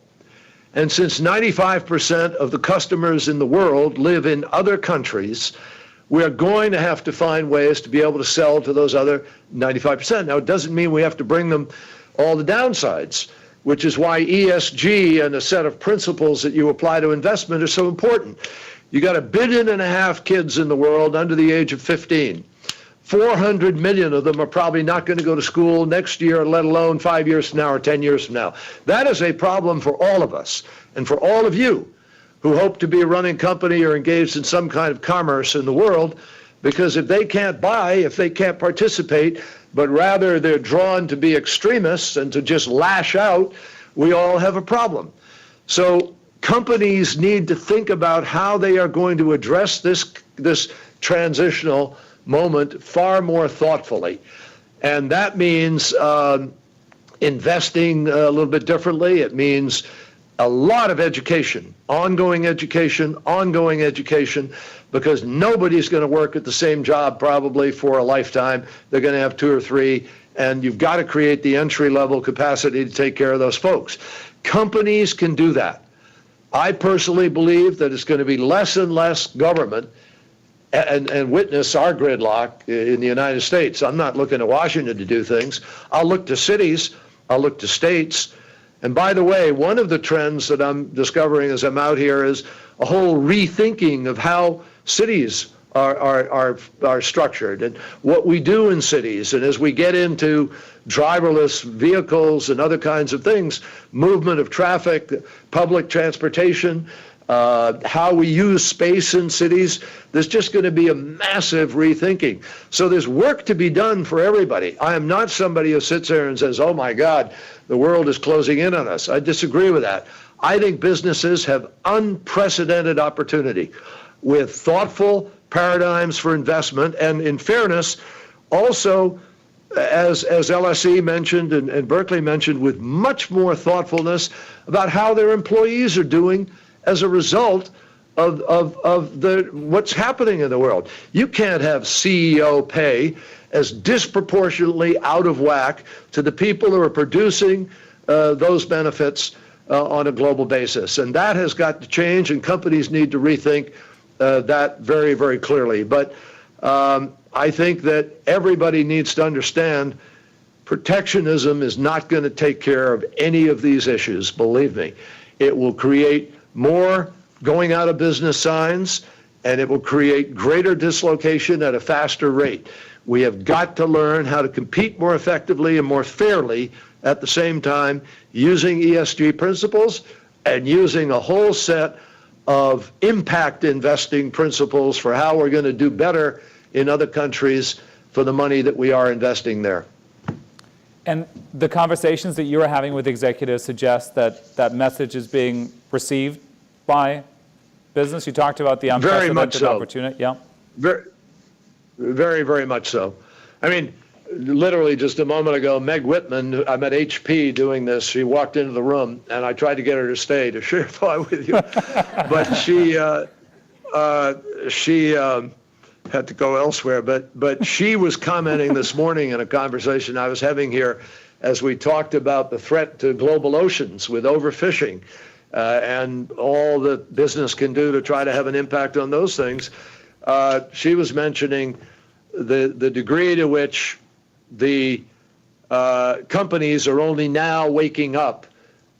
And since 95% of the customers in the world live in other countries, we are going to have to find ways to be able to sell to those other 95%. Now, it doesn't mean we have to bring them all the downsides, which is why ESG and a set of principles that you apply to investment are so important. You got 1.5 billion kids in the world under the age of 15. 400 million of them are probably not going to go to school next year, let alone 5 years from now or 10 years from now. That is a problem for all of us and for all of you who hope to be a running company or engaged in some kind of commerce in the world, because if they can't buy, if they can't participate, but rather they're drawn to be extremists and to just lash out, we all have a problem. So companies need to think about how they are going to address this transitional moment far more thoughtfully. And that means investing a little bit differently. It means a lot of education, ongoing education, because nobody's going to work at the same job probably for a lifetime. They're going to have 2 or 3, and you've got to create the entry-level capacity to take care of those folks. Companies can do that. I personally believe that it's going to be less and less government, and witness our gridlock in the United States. I'm not looking to Washington to do things. I'll look to cities, I'll look to states, And by the way, one of the trends that I'm discovering as I'm out here is a whole rethinking of how cities are structured and what we do in cities. And as we get into driverless vehicles and other kinds of things, movement of traffic, public transportation, how we use space in cities, there's just going to be a massive rethinking. So there's work to be done for everybody. I am not somebody who sits there and says, oh my God, the world is closing in on us. I disagree with that. I think businesses have unprecedented opportunity with thoughtful paradigms for investment, and in fairness, also, as LSE mentioned and Berkeley mentioned, with much more thoughtfulness about how their employees are doing as a result of what's happening in the world. You can't have CEO pay as disproportionately out of whack to the people who are producing those benefits on a global basis. And that has got to change, and companies need to rethink that very, very clearly. But I think that everybody needs to understand protectionism is not going to take care of any of these issues, believe me. It will create more going out of business signs, and it will create greater dislocation at a faster rate. We have got to learn how to compete more effectively and more fairly at the same time, using ESG principles and using a whole set of impact investing principles for how we're going to do better in other countries for the money that we are investing there. And the conversations that you are having with executives suggest that that message is being received by business. You talked about the unprecedented opportunity. Yeah. Very, very, very much so. I mean, literally just a moment ago, Meg Whitman, I'm at HP doing this. She walked into the room, and I tried to get her to stay to share a thought with you, but she had to go elsewhere. But she was commenting this morning in a conversation I was having here as we talked about the threat to global oceans with overfishing and all that business can do to try to have an impact on those things. She was mentioning the degree to which the companies are only now waking up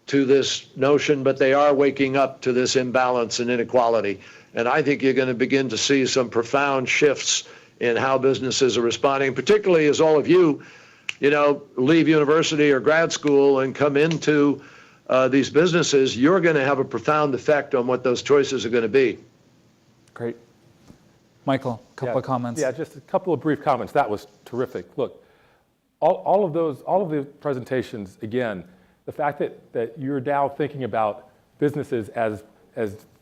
to this notion, but they are waking up to this imbalance and inequality. And I think you're going to begin to see some profound shifts in how businesses are responding, particularly as all of you leave university or grad school and come into these businesses. You're going to have a profound effect on what those choices are going to be. Great. Michael, a couple of comments. Yeah, just a couple of brief comments. That was terrific. Look, all of the presentations, again, the fact that you're now thinking about businesses as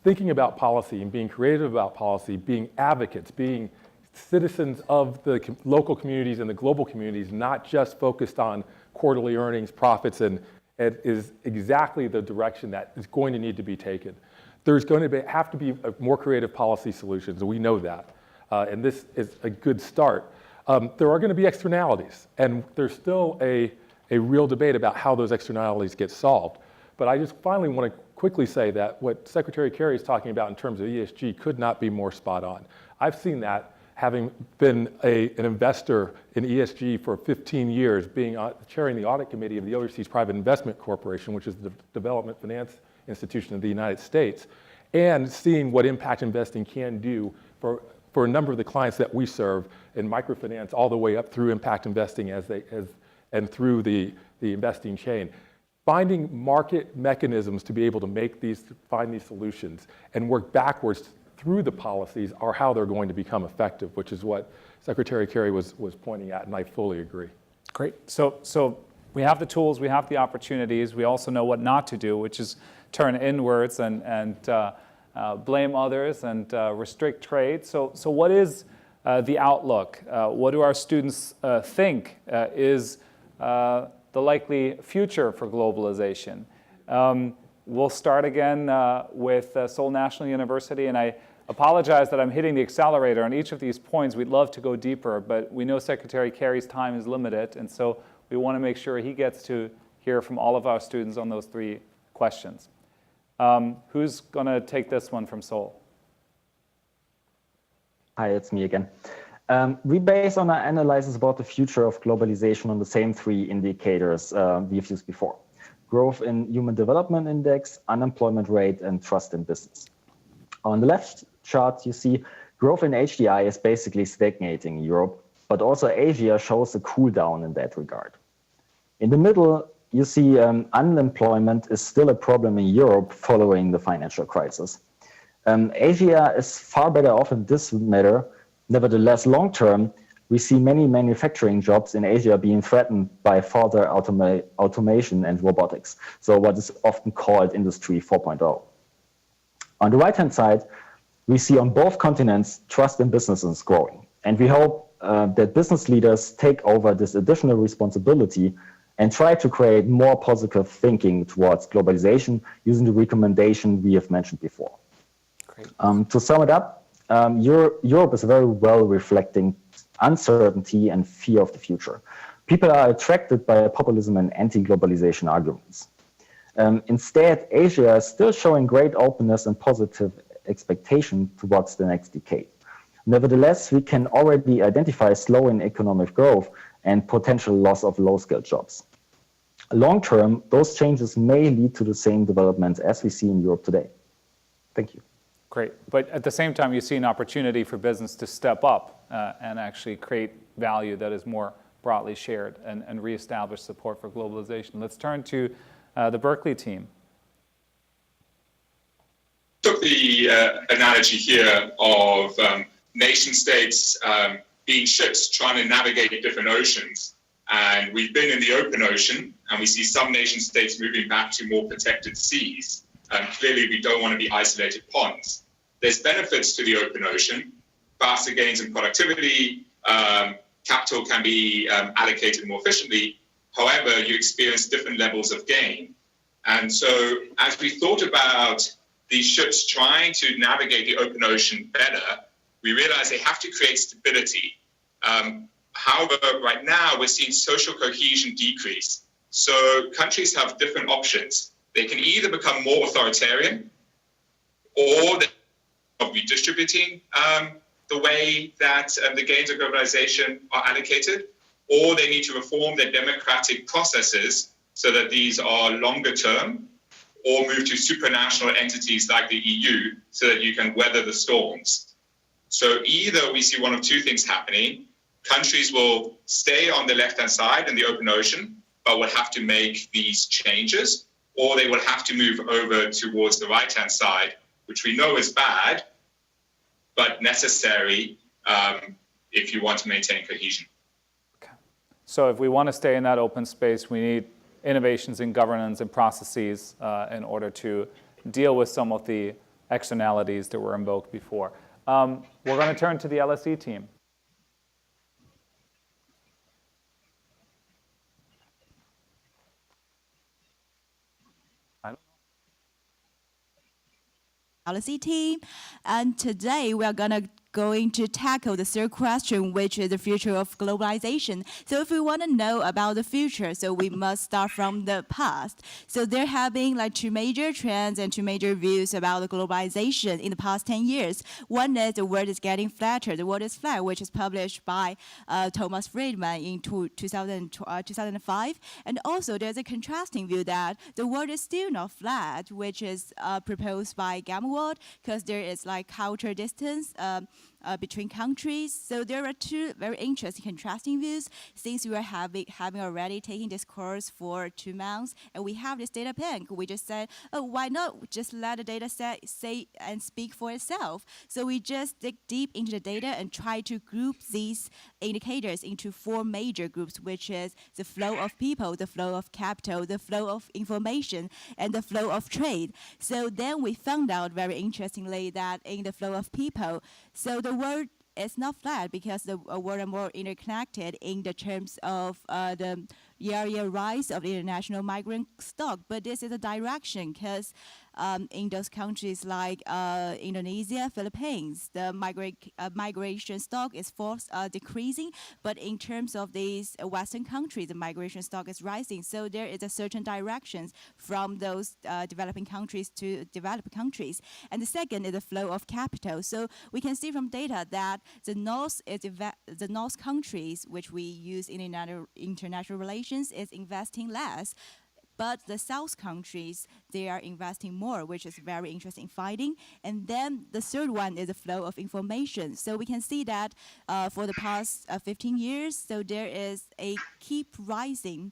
thinking about policy and being creative about policy, being advocates, being citizens of the local communities and the global communities, not just focused on quarterly earnings, profits, and is exactly the direction that is going to need to be taken. There's going to have to be more creative policy solutions, and we know that. And this is a good start. There are going to be externalities, and there's still a real debate about how those externalities get solved. But I just finally want to quickly say that what Secretary Kerry is talking about in terms of ESG could not be more spot on. I've seen that, having been an investor in ESG for 15 years, chairing the audit committee of the Overseas Private Investment Corporation, which is the development finance institution of the United States, and seeing what impact investing can do for a number of the clients that we serve in microfinance all the way up through impact investing and through the investing chain. Finding market mechanisms to be able to find these solutions and work backwards through the policies are how they're going to become effective, which is what Secretary Kerry was pointing at, and I fully agree. Great. So we have the tools, we have the opportunities, we also know what not to do, which is turn inwards and blame others and restrict trade. So what is the outlook? What do our students think is the likely future for globalization? We'll start again with Seoul National University, and I apologize that I'm hitting the accelerator on each of these points. We'd love to go deeper, but we know Secretary Kerry's time is limited, and so we want to make sure he gets to hear from all of our students on those three questions. Who's going to take this one from Seoul? Hi, it's me again. We base on our analysis about the future of globalization on the same three indicators we've used before. growth in Human Development Index, unemployment rate, and trust in business. On the left chart, you see growth in HDI is basically stagnating in Europe, but also Asia shows a cool down in that regard. In the middle, you see unemployment is still a problem in Europe following the financial crisis. Asia is far better off in this matter. Nevertheless, long term, we see many manufacturing jobs in Asia being threatened by further automation and robotics, so what is often called Industry 4.0. On the right-hand side, we see on both continents trust in businesses growing, and we hope that business leaders take over this additional responsibility and try to create more positive thinking towards globalization using the recommendation we have mentioned before. Great. To sum it up, Europe is very well reflecting uncertainty and fear of the future. People are attracted by populism and anti-globalization arguments. Instead, Asia is still showing great openness and positive expectation towards the next decade. Nevertheless, we can already identify slowing economic growth and potential loss of low-skilled jobs. Long term, those changes may lead to the same developments as we see in Europe today. Thank you. Great. But at the same time, you see an opportunity for business to step up and actually create value that is more broadly shared and reestablish support for globalization. Let's turn to the Berkeley team. Took the analogy here of nation states being ships trying to navigate different oceans. And we've been in the open ocean, and we see some nation states moving back to more protected seas. Clearly, we don't want to be isolated ponds. There's benefits to the open ocean, faster gains in productivity, capital can be allocated more efficiently. However, you experience different levels of gain. And so as we thought about these ships trying to navigate the open ocean better, we realized they have to create stability. However, right now, we're seeing social cohesion decrease. So countries have different options. They can either become more authoritarian, or they're redistributing the way that the gains of globalization are allocated, or they need to reform their democratic processes so that these are longer term, or move to supranational entities like the EU so that you can weather the storms. So either we see one of two things happening. Countries will stay on the left-hand side in the open ocean, but will have to make these changes, or they will have to move over towards the right-hand side, which we know is bad, but necessary if you want to maintain cohesion. Okay. So if we want to stay in that open space, we need innovations in governance and processes in order to deal with some of the externalities that were invoked before. We're going to turn to the LSE team. Policy team, and today we are going to tackle the third question, which is the future of globalization. So if we want to know about the future, so we must start from the past. So there have been like two major trends and two major views about the globalization in the past 10 years. One is the world is getting flatter. The world is flat, which is published by Thomas Friedman in 2005. And also there's a contrasting view that the world is still not flat, which is proposed by Gamma World, because there is like cultural distance between countries. So there are two very interesting contrasting views. Since we are having already taken this course for 2 months, and we have this data bank, we just said, oh, why not just let the data set say and speak for itself? So we just dig deep into the data and try to group these indicators into 4 major groups, which is the flow of people, the flow of capital, the flow of information, and the flow of trade. So then we found out very interestingly that in the flow of people, so the world is not flat because the world are more interconnected in the terms of the year rise of the international migrant stock. But this is a direction because in those countries like Indonesia, Philippines, the migration stock is decreasing. But in terms of these Western countries, the migration stock is rising. So there is a certain directions from those developing countries to developed countries. And the second is the flow of capital. So we can see from data that the North countries, which we use in international relations, is investing less. But the South countries, they are investing more, which is very interesting finding. And then the third one is the flow of information. So we can see that for the past 15 years, so there is a keep rising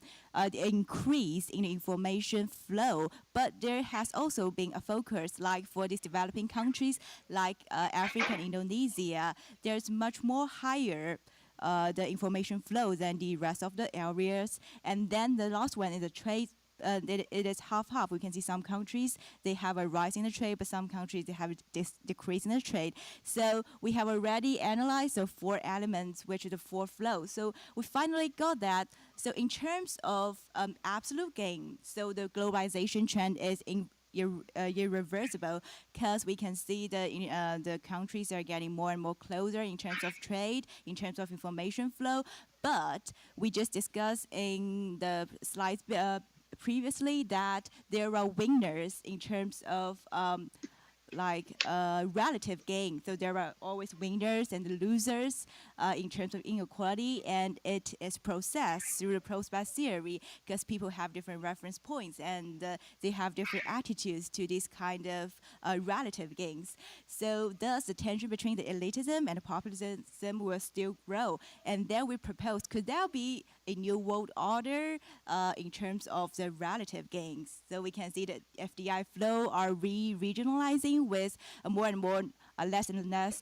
increase in information flow, but there has also been a focus, like for these developing countries, like Africa and Indonesia, there's much more higher the information flow than the rest of the areas. And then the last one is the trade. It is half-half. We can see some countries, they have a rise in the trade, but some countries, they have a decrease in the trade. So we have already analyzed the 4 elements, which are the 4 flows. So we finally got that. So in terms of absolute gain, so the globalization trend is irreversible, because we can see the countries are getting more and more closer in terms of trade, in terms of information flow. But we just discussed in the slides previously that there are winners in terms of relative gain. So there are always winners and losers in terms of inequality, and it is processed through the prospect theory, because people have different reference points and they have different attitudes to these kind of relative gains. So thus the tension between the elitism and the populism will still grow. And then we propose, could there be a new world order in terms of the relative gains? So we can see that FDI flow are regionalizing with more and more less and less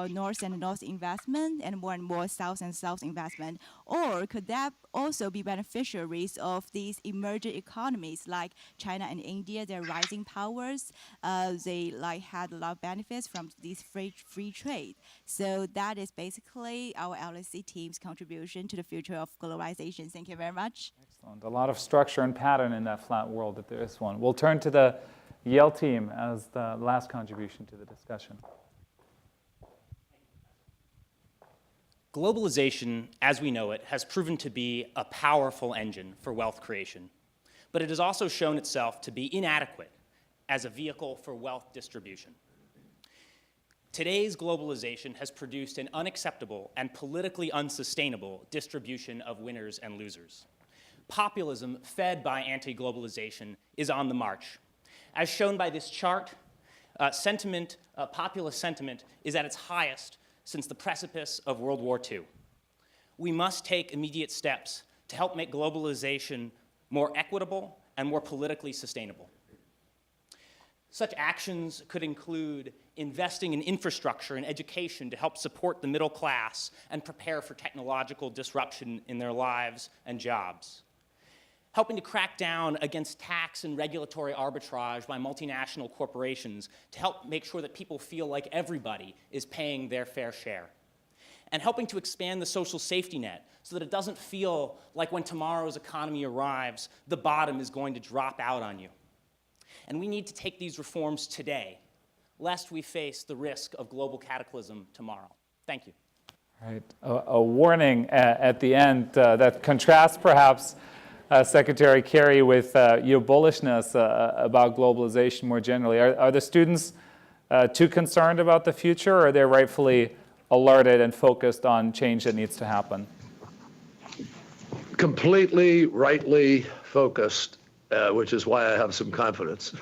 north and north investment and more south and south investment? Or could that also be beneficiaries of these emerging economies like China and India? They're rising powers. They had a lot of benefits from these free trade. So that is basically our LSE team's contribution to the future of globalization. Thank you very much. Excellent. A lot of structure and pattern in that flat world that there is one. We'll turn to the Yale team as the last contribution to the discussion. Globalization, as we know it, has proven to be a powerful engine for wealth creation, but it has also shown itself to be inadequate as a vehicle for wealth distribution. Today's globalization has produced an unacceptable and politically unsustainable distribution of winners and losers. Populism fed by anti-globalization is on the march. As shown by this chart, populist sentiment is at its highest since the precipice of World War II. We must take immediate steps to help make globalization more equitable and more politically sustainable. Such actions could include investing in infrastructure and education to help support the middle class and prepare for technological disruption in their lives and jobs. Helping to crack down against tax and regulatory arbitrage by multinational corporations to help make sure that people feel like everybody is paying their fair share. And helping to expand the social safety net so that it doesn't feel like when tomorrow's economy arrives, the bottom is going to drop out on you. And we need to take these reforms today, lest we face the risk of global cataclysm tomorrow. Thank you. All right. A warning at the end that contrasts perhaps Secretary Kerry with your bullishness about globalization more generally. Are the students too concerned about the future, or are they rightfully alerted and focused on change that needs to happen? Completely, rightly focused, which is why I have some confidence.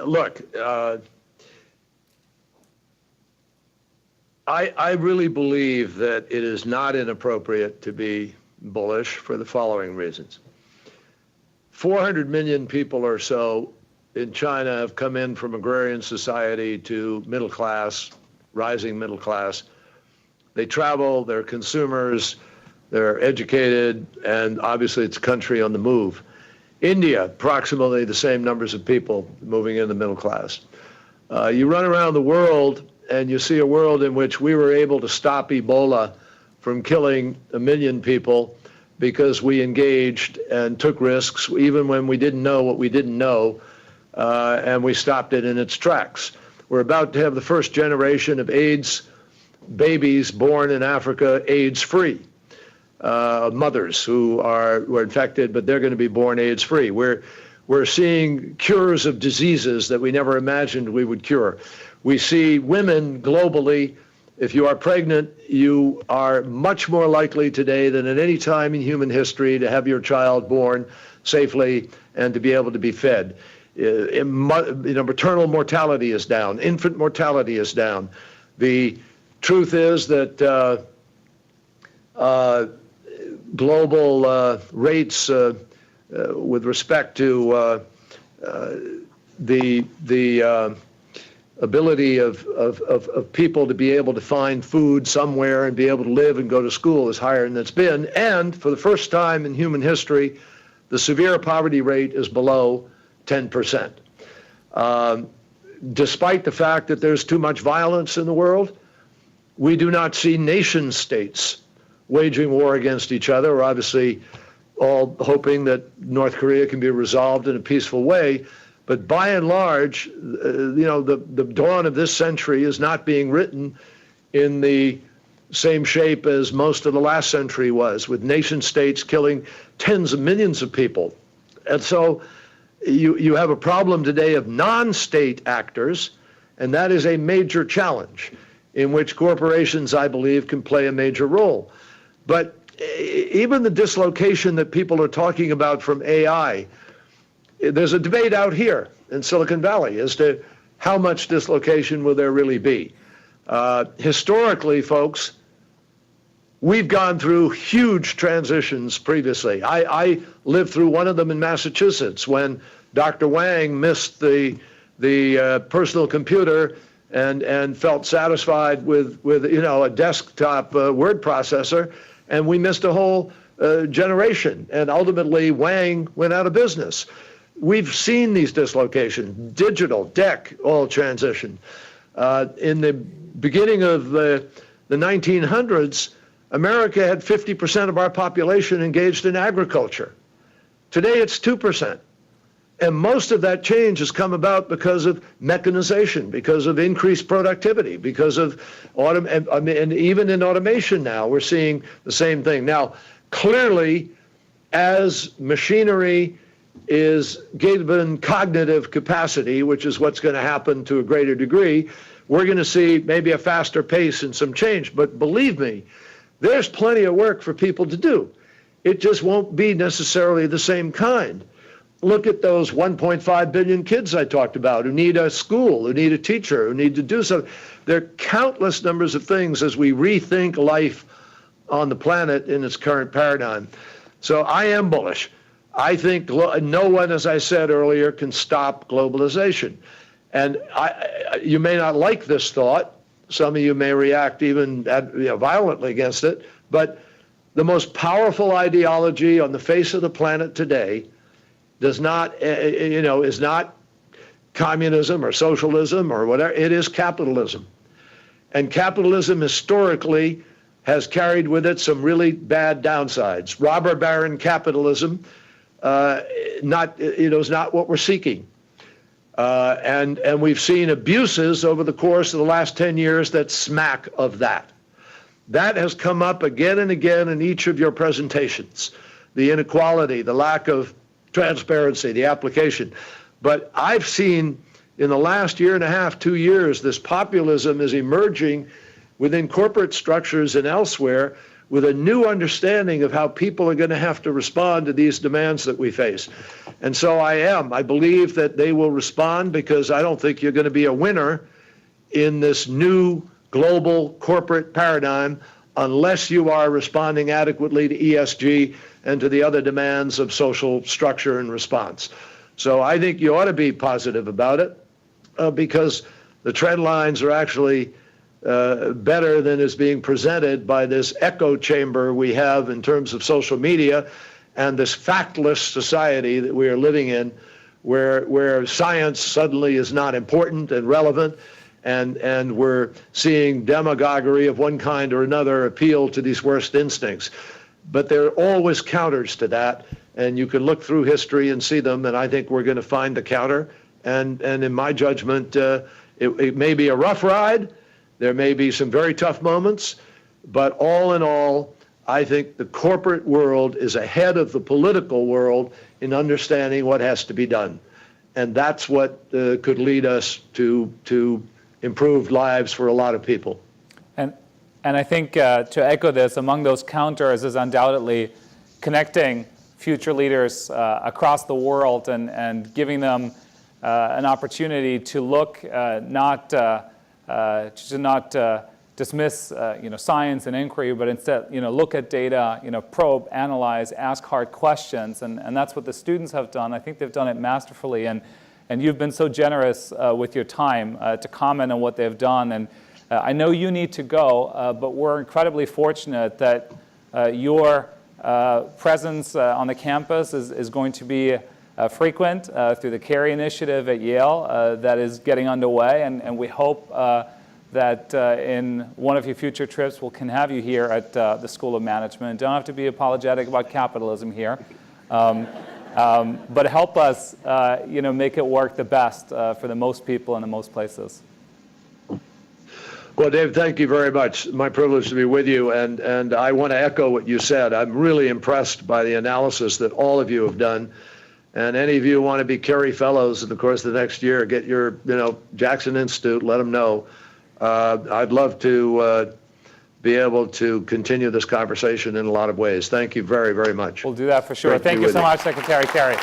Look, I really believe that it is not inappropriate to be bullish for the following reasons. 400 million people or so in China have come in from agrarian society to middle class, rising middle class. They travel, they're consumers, they're educated, and obviously it's a country on the move. India, approximately the same numbers of people moving in the middle class. You run around the world and you see a world in which we were able to stop Ebola from killing 1 million people because we engaged and took risks even when we didn't know what we didn't know, and we stopped it in its tracks. We're about to have the first generation of AIDS babies born in Africa AIDS-free, mothers who were infected, but they're going to be born AIDS-free. We're seeing cures of diseases that we never imagined we would cure. We see women globally If you are pregnant, you are much more likely today than at any time in human history to have your child born safely and to be able to be fed. Maternal mortality is down. Infant mortality is down. The truth is that global rates with respect to the ability of people to be able to find food somewhere and be able to live and go to school is higher than it's been. And for the first time in human history, the severe poverty rate is below 10%. Despite the fact that there's too much violence in the world, we do not see nation states waging war against each other. We're obviously all hoping that North Korea can be resolved in a peaceful way. But by and large, the dawn of this century is not being written in the same shape as most of the last century was, with nation states killing tens of millions of people. And so you have a problem today of non-state actors, and that is a major challenge in which corporations, I believe, can play a major role. But even the dislocation that people are talking about from AI, there's a debate out here in Silicon Valley as to how much dislocation will there really be. Historically, folks, we've gone through huge transitions previously. I lived through one of them in Massachusetts when Dr. Wang missed the personal computer and felt satisfied with a desktop word processor, and we missed a whole generation. And ultimately, Wang went out of business. We've seen these dislocations, digital, DEC, all transition. In the beginning of the 1900s, America had 50% of our population engaged in agriculture. Today it's 2%. And most of that change has come about because of mechanization, because of increased productivity, because of and even in automation now, we're seeing the same thing. Now, clearly, as machinery is given cognitive capacity, which is what's going to happen to a greater degree, we're going to see maybe a faster pace and some change. But believe me, there's plenty of work for people to do. It just won't be necessarily the same kind. Look at those 1.5 billion kids I talked about who need a school, who need a teacher, who need to do something. There are countless numbers of things as we rethink life on the planet in its current paradigm. So I am bullish. I think no one, as I said earlier, can stop globalization. And you may not like this thought. Some of you may react even violently against it. But the most powerful ideology on the face of the planet today is not communism or socialism or whatever. It is capitalism. And capitalism historically has carried with it some really bad downsides. Robber baron capitalism is not what we're seeking. And we've seen abuses over the course of the last 10 years that smack of that. That has come up again and again in each of your presentations. The inequality, the lack of transparency, the application. But I've seen in the last year and a half, 2 years, this populism is emerging within corporate structures and elsewhere with a new understanding of how people are going to have to respond to these demands that we face. And so I believe that they will respond, because I don't think you're going to be a winner in this new global corporate paradigm unless you are responding adequately to ESG and to the other demands of social structure and response. So I think you ought to be positive about it, because the trend lines are actually better than is being presented by this echo chamber we have in terms of social media and this factless society that we are living in, where science suddenly is not important and relevant, and we're seeing demagoguery of one kind or another appeal to these worst instincts. But there are always counters to that, and you can look through history and see them, and I think we're going to find the counter. And in my judgment, it may be a rough ride, there may be some very tough moments, but all in all, I think the corporate world is ahead of the political world in understanding what has to be done. And that's what could lead us to improved lives for a lot of people. And I think to echo this, among those counters is undoubtedly connecting future leaders across the world and giving them an opportunity to look to not dismiss science and inquiry, but instead look at data, probe, analyze, ask hard questions, and that's what the students have done. I think they've done it masterfully, and you've been so generous with your time to comment on what they've done. And I know you need to go, but we're incredibly fortunate that your presence on the campus is going to be frequent through the CARRY initiative at Yale that is getting underway, and we hope that in one of your future trips we can have you here at the School of Management. Don't have to be apologetic about capitalism here, but help us make it work the best for the most people in the most places. Well, Dave, thank you very much. My privilege to be with you, and I want to echo what you said. I'm really impressed by the analysis that all of you have done. And any of you who want to be CARRY Fellows in the course of the next year, get your Jackson Institute, let them know. I'd love to be able to continue this conversation in a lot of ways. Thank you very, very much. We'll do that for sure. Thank you so much, Secretary CARRY.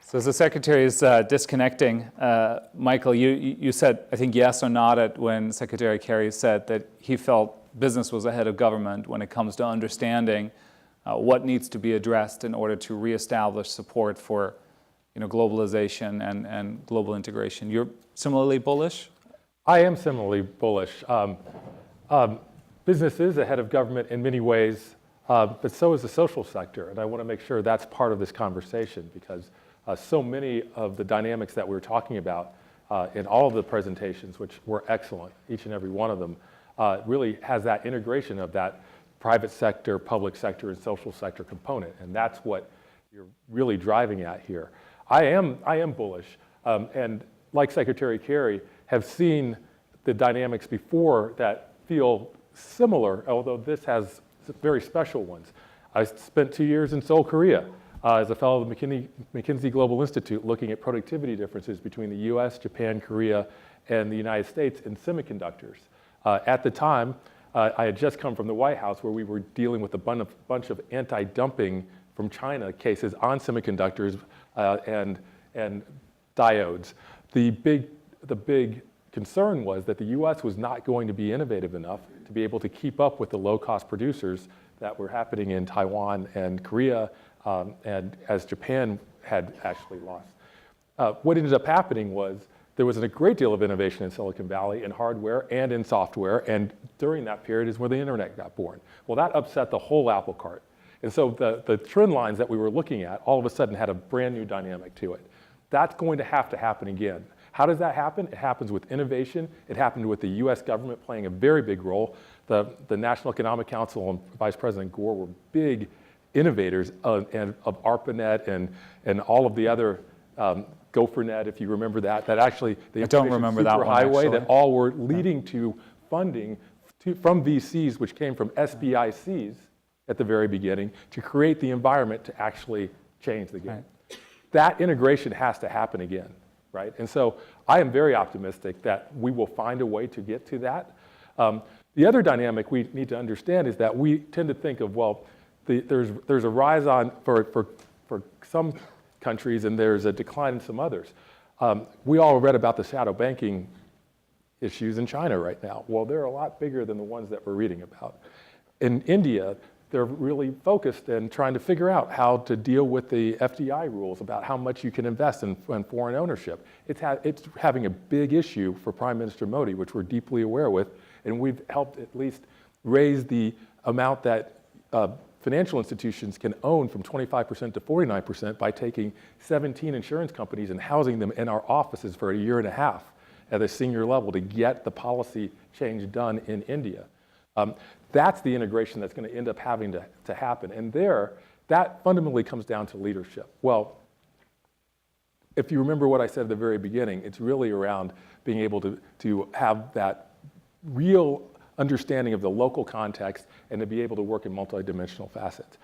So as the Secretary is disconnecting, Michael, you said, I think, yes or nodded when Secretary CARRY said that he felt business was ahead of government when it comes to understanding what needs to be addressed in order to reestablish support for globalization and global integration. You're similarly bullish? I am similarly bullish. Business is ahead of government in many ways, but so is the social sector. And I want to make sure that's part of this conversation, because so many of the dynamics that we were talking about in all of the presentations, which were excellent, each and every one of them, really has that integration of that private sector, public sector, and social sector component. And that's what you're really driving at here. I am bullish, and like Secretary CARRY, have seen the dynamics before that feel similar, although this has very special ones. I spent 2 years in Seoul, Korea, as a fellow of the McKinsey Global Institute, looking at productivity differences between the US, Japan, Korea, and the United States in semiconductors. At the time, I had just come from the White House, where we were dealing with a bunch of anti-dumping from China cases on semiconductors and diodes. The big concern was that the US was not going to be innovative enough to be able to keep up with the low-cost producers that were happening in Taiwan and Korea, and as Japan had actually lost. What ended up happening was there was a great deal of innovation in Silicon Valley in hardware and in software, and during that period is where the internet got born. Well, that upset the whole apple cart. And so the trend lines that we were looking at all of a sudden had a brand new dynamic to it. That's going to happen again. How does that happen? It happens with innovation. It happened with the US government playing a very big role. The National Economic Council and Vice President Gore were big innovators of ARPANET and all of the other GopherNet, if you remember that actually the I don't remember that one, superhighway actually. that all were leading to funding from VCs, which came from SBICs at the very beginning, to create the environment to actually change the game. Right. That integration has to happen again, right? And so I am very optimistic that we will find a way to get to that. The other dynamic we need to understand is that we tend to think of, well, there's a rise on for some countries and there's a decline in some others. We all read about the shadow banking issues in China right now. Well, they're a lot bigger than the ones that we're reading about. In India, they're really focused and trying to figure out how to deal with the FDI rules about how much you can invest in foreign ownership. It's having a big issue for Prime Minister Modi, which we're deeply aware with, and we've helped at least raise the amount that financial institutions can own from 25% to 49% by taking 17 insurance companies and housing them in our offices for a year and a half at a senior level to get the policy change done in India. That's the integration that's going to end up having to happen. And that fundamentally comes down to leadership. Well, if you remember what I said at the very beginning, it's really around being able to have that real understanding of the local context and to be able to work in multidimensional facets.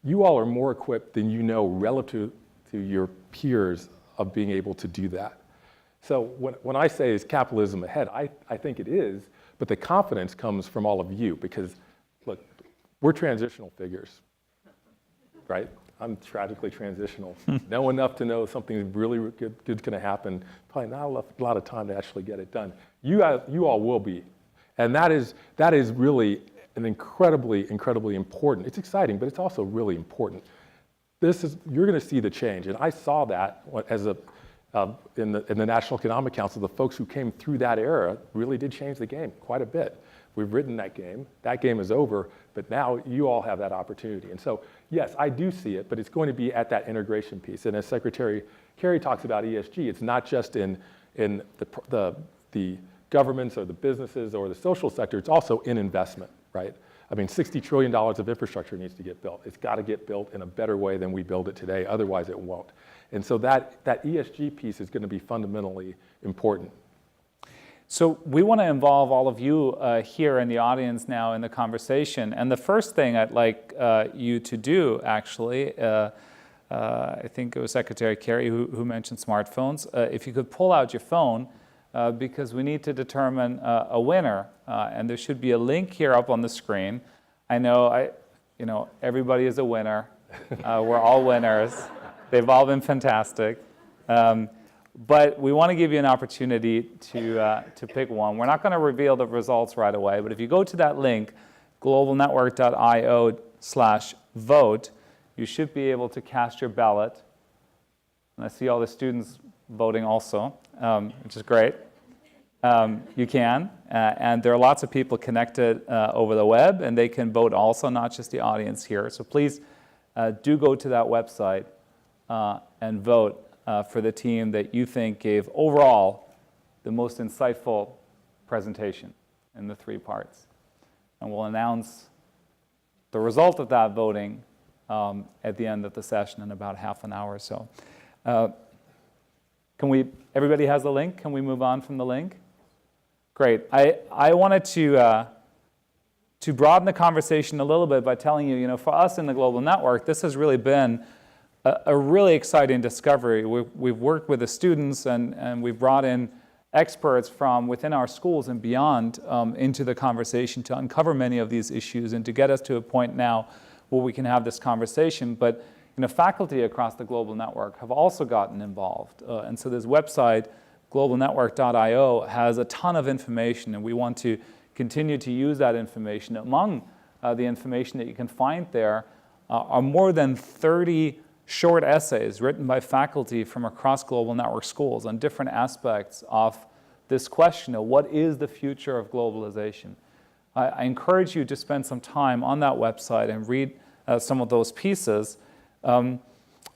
You all are more equipped than you know relative to your peers of being able to do that. So when I say is capitalism ahead, I think it is, but the confidence comes from all of you because, look, we're transitional figures, right? I'm tragically transitional. Know enough to know something really good's going to happen. Probably not a lot of time to actually get it done. You all will be, and that is really an incredibly important. It's exciting, but it's also really important. You're going to see the change, and I saw that as in the National Economic Council. The folks who came through that era really did change the game quite a bit. We've written that game. That game is over, but now you all have that opportunity. And so, yes, I do see it, but it's going to be at that integration piece. And as Secretary Kerry talks about ESG, it's not just in the governments or the businesses or the social sector, it's also in investment, right? I mean, $60 trillion of infrastructure needs to get built. It's got to get built in a better way than we build it today, otherwise it won't. And so that ESG piece is going to be fundamentally important. So we want to involve all of you here in the audience now in the conversation. And the first thing I'd like you to do, actually, I think it was Secretary Kerry who mentioned smartphones. If you could pull out your phone, because we need to determine a winner. And there should be a link here up on the screen. I know, everybody is a winner. We're all winners. They've all been fantastic. But we want to give you an opportunity to pick one. We're not going to reveal the results right away, but if you go to that link, globalnetwork.io/vote, you should be able to cast your ballot. And I see all the students voting also, which is great. You can, and there are lots of people connected over the web, and they can vote also, not just the audience here. So please do go to that website and vote for the team that you think gave overall the most insightful presentation in the 3 parts. And we'll announce the result of that voting at the end of the session in about half an hour or so. Everybody has the link? Can we move on from the link? Great. I wanted to broaden the conversation a little bit by telling you, for us in the Global Network, this has really been a really exciting discovery. We've worked with the students and we've brought in experts from within our schools and beyond into the conversation to uncover many of these issues and to get us to a point now where we can have this conversation. But faculty across the Global Network have also gotten involved. And so this website, globalnetwork.io, has a ton of information, and we want to continue to use that information. Among the information that you can find there are more than 30 short essays written by faculty from across Global Network schools on different aspects of this question of what is the future of globalization. I encourage you to spend some time on that website and read some of those pieces.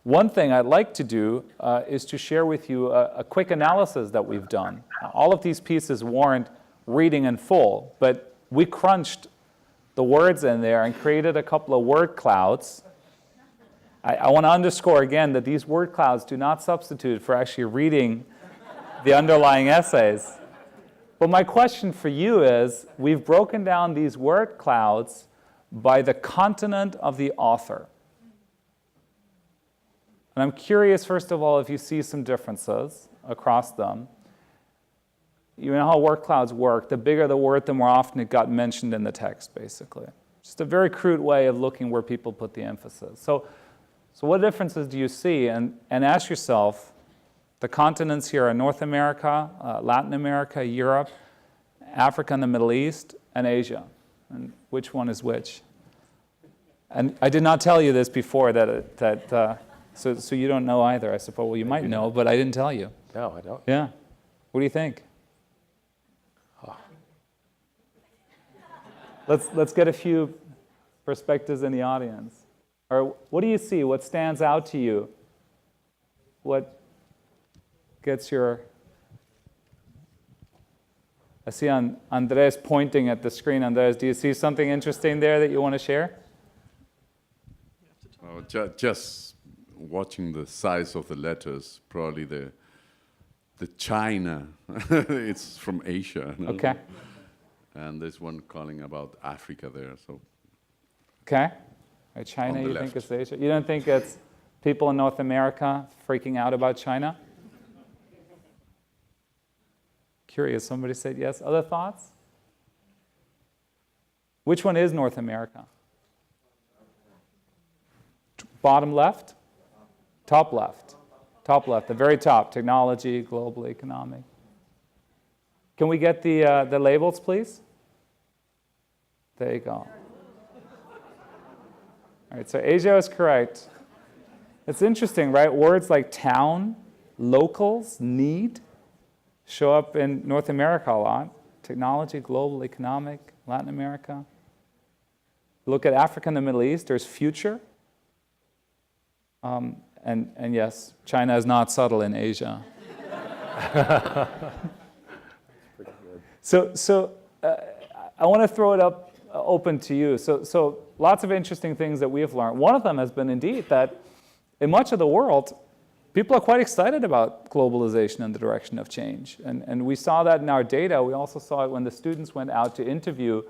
One thing I'd like to do is to share with you a quick analysis that we've done. All of these pieces warrant reading in full, but we crunched the words in there and created a couple of word clouds. I want to underscore again that these word clouds do not substitute for actually reading the underlying essays. But my question for you is, we've broken down these word clouds by the continent of the author. And I'm curious, first of all, if you see some differences across them. You know how word clouds work. The bigger the word, the more often it got mentioned in the text, basically. Just a very crude way of looking where people put the emphasis. So what differences do you see? And ask yourself, the continents here are North America, Latin America, Europe, Africa and the Middle East, and Asia. And which one is which? And I did not tell you this before, so you don't know either, I suppose. Well, you might know, but I didn't tell you. No, I don't. Yeah. What do you think? Oh. Let's get a few perspectives in the audience. Or what do you see? What stands out to you? What gets your... I see Andres pointing at the screen. Andres, do you see something interesting there that you want to share? Just watching the size of the letters, probably the China, it's from Asia. No? Okay. And there's one calling about Africa there. So. Okay. China, you think it's Asia? You don't think it's People in North America freaking out about China? Curious, somebody said yes. Other thoughts? Which one is North America? Bottom left? Top left. Top left, the very top. Technology, global economic. Can we get the labels, please? There you go. All right, so Asia is correct. It's interesting, right? Words like town, locals, need show up in North America a lot. Technology, global, economic, Latin America. Look at Africa and the Middle East, there's future. And yes, China is not subtle in Asia. So I want to throw it up open to you. So lots of interesting things that we have learned. One of them has been indeed that in much of the world, people are quite excited about globalization and the direction of change. And we saw that in our data. We also saw it when the students went out to interview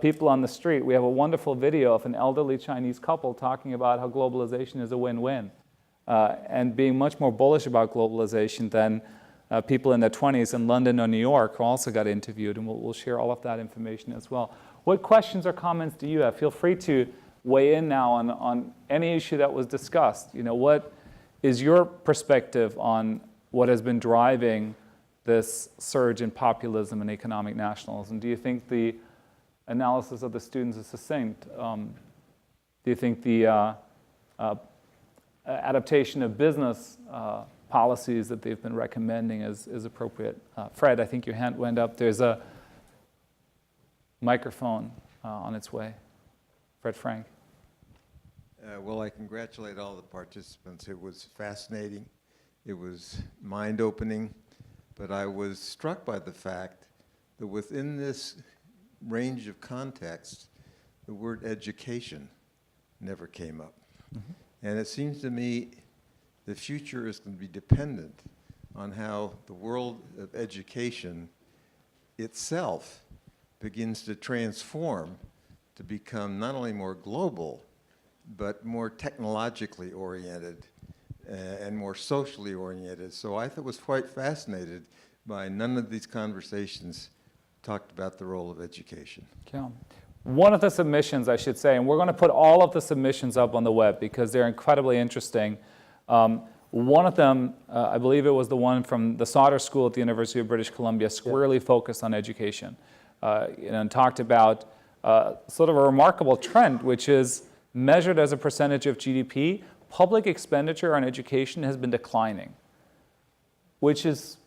people on the street. We have a wonderful video of an elderly Chinese couple talking about how globalization is a win-win and being much more bullish about globalization than people in their 20s in London or New York who also got interviewed, and we'll share all of that information as well. What questions or comments do you have? Feel free to weigh in now on any issue that was discussed. You know, what is your perspective on what has been driving this surge in populism and economic nationalism? Do you think the analysis of the students is succinct? Do you think the adaptation of business policies that they've been recommending is appropriate? Fred, I think your hand went up. There's a microphone on its way. Fred Frank. Well, I congratulate all the participants. It was fascinating. It was mind-opening. But I was struck by the fact that within this range of contexts, the word education never came up. Mm-hmm. And it seems to me the future is going to be dependent on how the world of education itself begins to transform to become not only more global, but more technologically oriented and more socially oriented. So I was quite fascinated by none of these conversations talked about the role of education. Okay. One of the submissions, I should say, and we're going to put all of the submissions up on the web because they're incredibly interesting. One of them, I believe it was the one from the Sauder School at the University of British Columbia, squarely focused on education and talked about sort of a remarkable trend, which is measured as a percentage of GDP, public expenditure on education has been declining, which is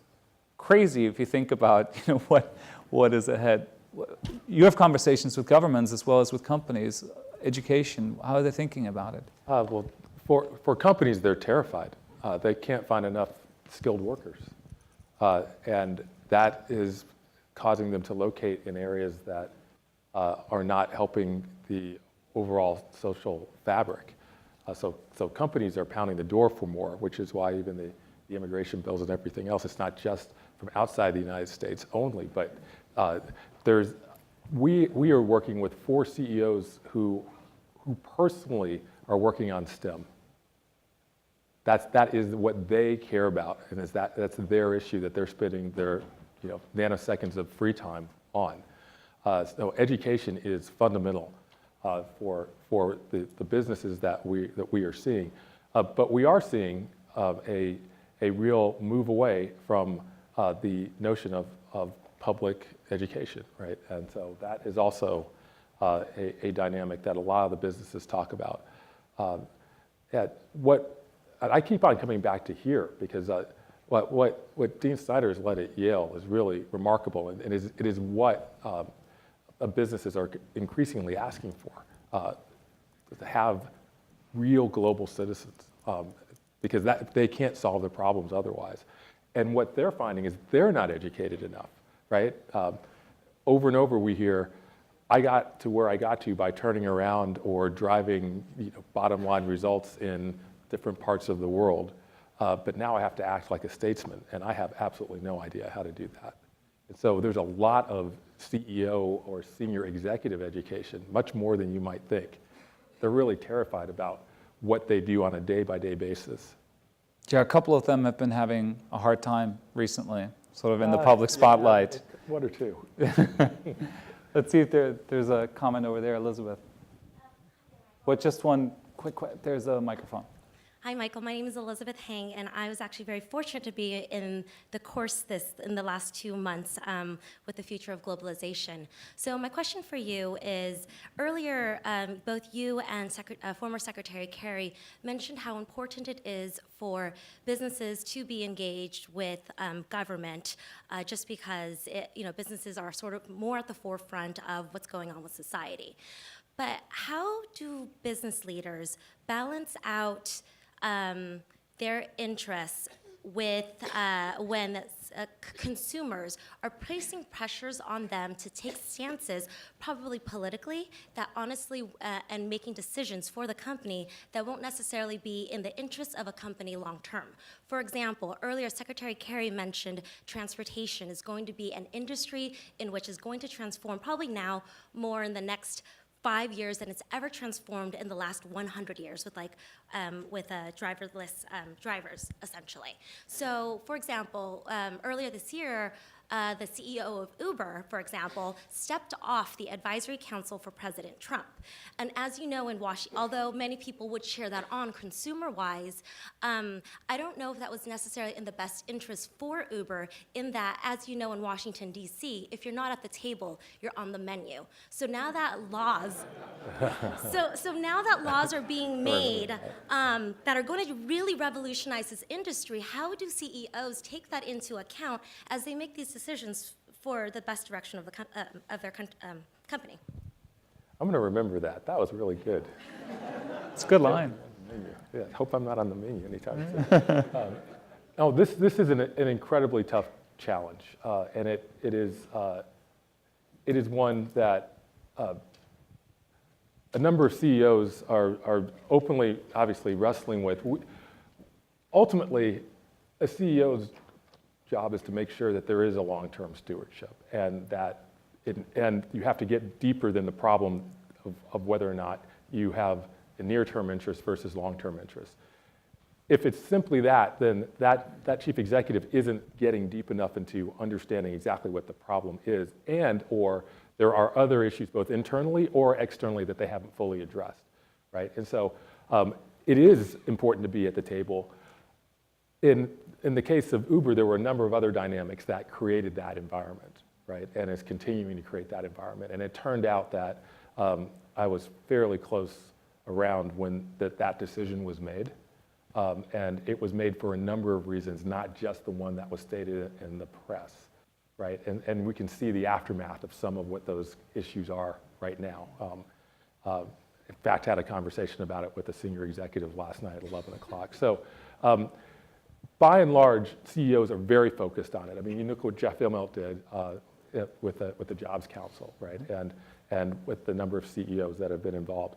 crazy if you think about what is ahead. You have conversations with governments as well as with companies. Education, how are they thinking about it? Well, for companies, they're terrified. They can't find enough skilled workers. And that is causing them to locate in areas that are not helping the overall social fabric. So companies are pounding the door for more, which is why even the immigration bills and everything else, it's not just from outside the United States only, but we are working with 4 CEOs who personally are working on STEM. That is what they care about, and that's their issue that they're spending their nanoseconds of free time on. So education is fundamental for the businesses that we are seeing, but we are seeing a real move away from the notion of public education, right? And so that is also a dynamic that a lot of the businesses talk about. I keep on coming back to here because what Dean Snyder has led at Yale is really remarkable, and it is what businesses are increasingly asking for, to have real global citizens, because they can't solve their problems otherwise. And what they're finding is they're not educated enough, right? Over and over we hear, I got to where I got to by turning around or driving bottom line results in different parts of the world, but now I have to act like a statesman, and I have absolutely no idea how to do that. And so there's a lot of CEO or senior executive education, much more than you might think. They're really terrified about what they do on a day-by-day basis. Yeah, a couple of them have been having a hard time recently, sort of in the public spotlight. Yeah, one or two. Let's see if there's a comment over there, Elizabeth. What, just one quick, there's a microphone. Hi, Michael. My name is Elizabeth Hang, and I was actually very fortunate to be in the course in the last 2 months with the future of globalization. So my question for you is, earlier, both you and former Secretary Kerry mentioned how important it is for businesses to be engaged with government, just because businesses are sort of more at the forefront of what's going on with society. But how do business leaders balance out their interests with when consumers are placing pressures on them to take stances, probably politically, that honestly, and making decisions for the company that won't necessarily be in the interests of a company long term. For example, earlier Secretary Kerry mentioned transportation is going to be an industry in which is going to transform probably now more in the next 5 years than it's ever transformed in the last 100 years with driverless drivers, essentially. So, for example, earlier this year, the CEO of Uber, for example, stepped off the advisory council for President Trump. And as you know, in Washington, although many people would cheer that on consumer-wise, I don't know if that was necessarily in the best interest for Uber, in that, as you know, in Washington, D.C., if you're not at the table, you're on the menu. So now that laws, so now that laws are being made that are going to really revolutionize this industry, how do CEOs take that into account as they make these decisions for the best direction of their company? I'm going to remember that. That was really good. It's a good line. Yeah, hope I'm not on the menu anytime soon. No, this is an incredibly tough challenge, and it is one that a number of CEOs are openly, obviously, wrestling with. Ultimately, a CEO's job is to make sure that there is a long-term stewardship, and that and you have to get deeper than the problem of whether or not you have a near-term interest versus long-term interest. If it's simply that, then that chief executive isn't getting deep enough into understanding exactly what the problem is, and or there are other issues both internally or externally that they haven't fully addressed, right? And so it is important to be at the table. In the case of Uber, there were a number of other dynamics that created that environment, right? And is continuing to create that environment. And it turned out that I was fairly close around when that decision was made. And it was made for a number of reasons, not just the one that was stated in the press, right? And we can see the aftermath of some of what those issues are right now. In fact, I had a conversation about it with a senior executive last night at 11 o'clock. So by and large, CEOs are very focused on it. I mean, you look what Jeff Immelt did with the Jobs Council, right? And with the number of CEOs that have been involved.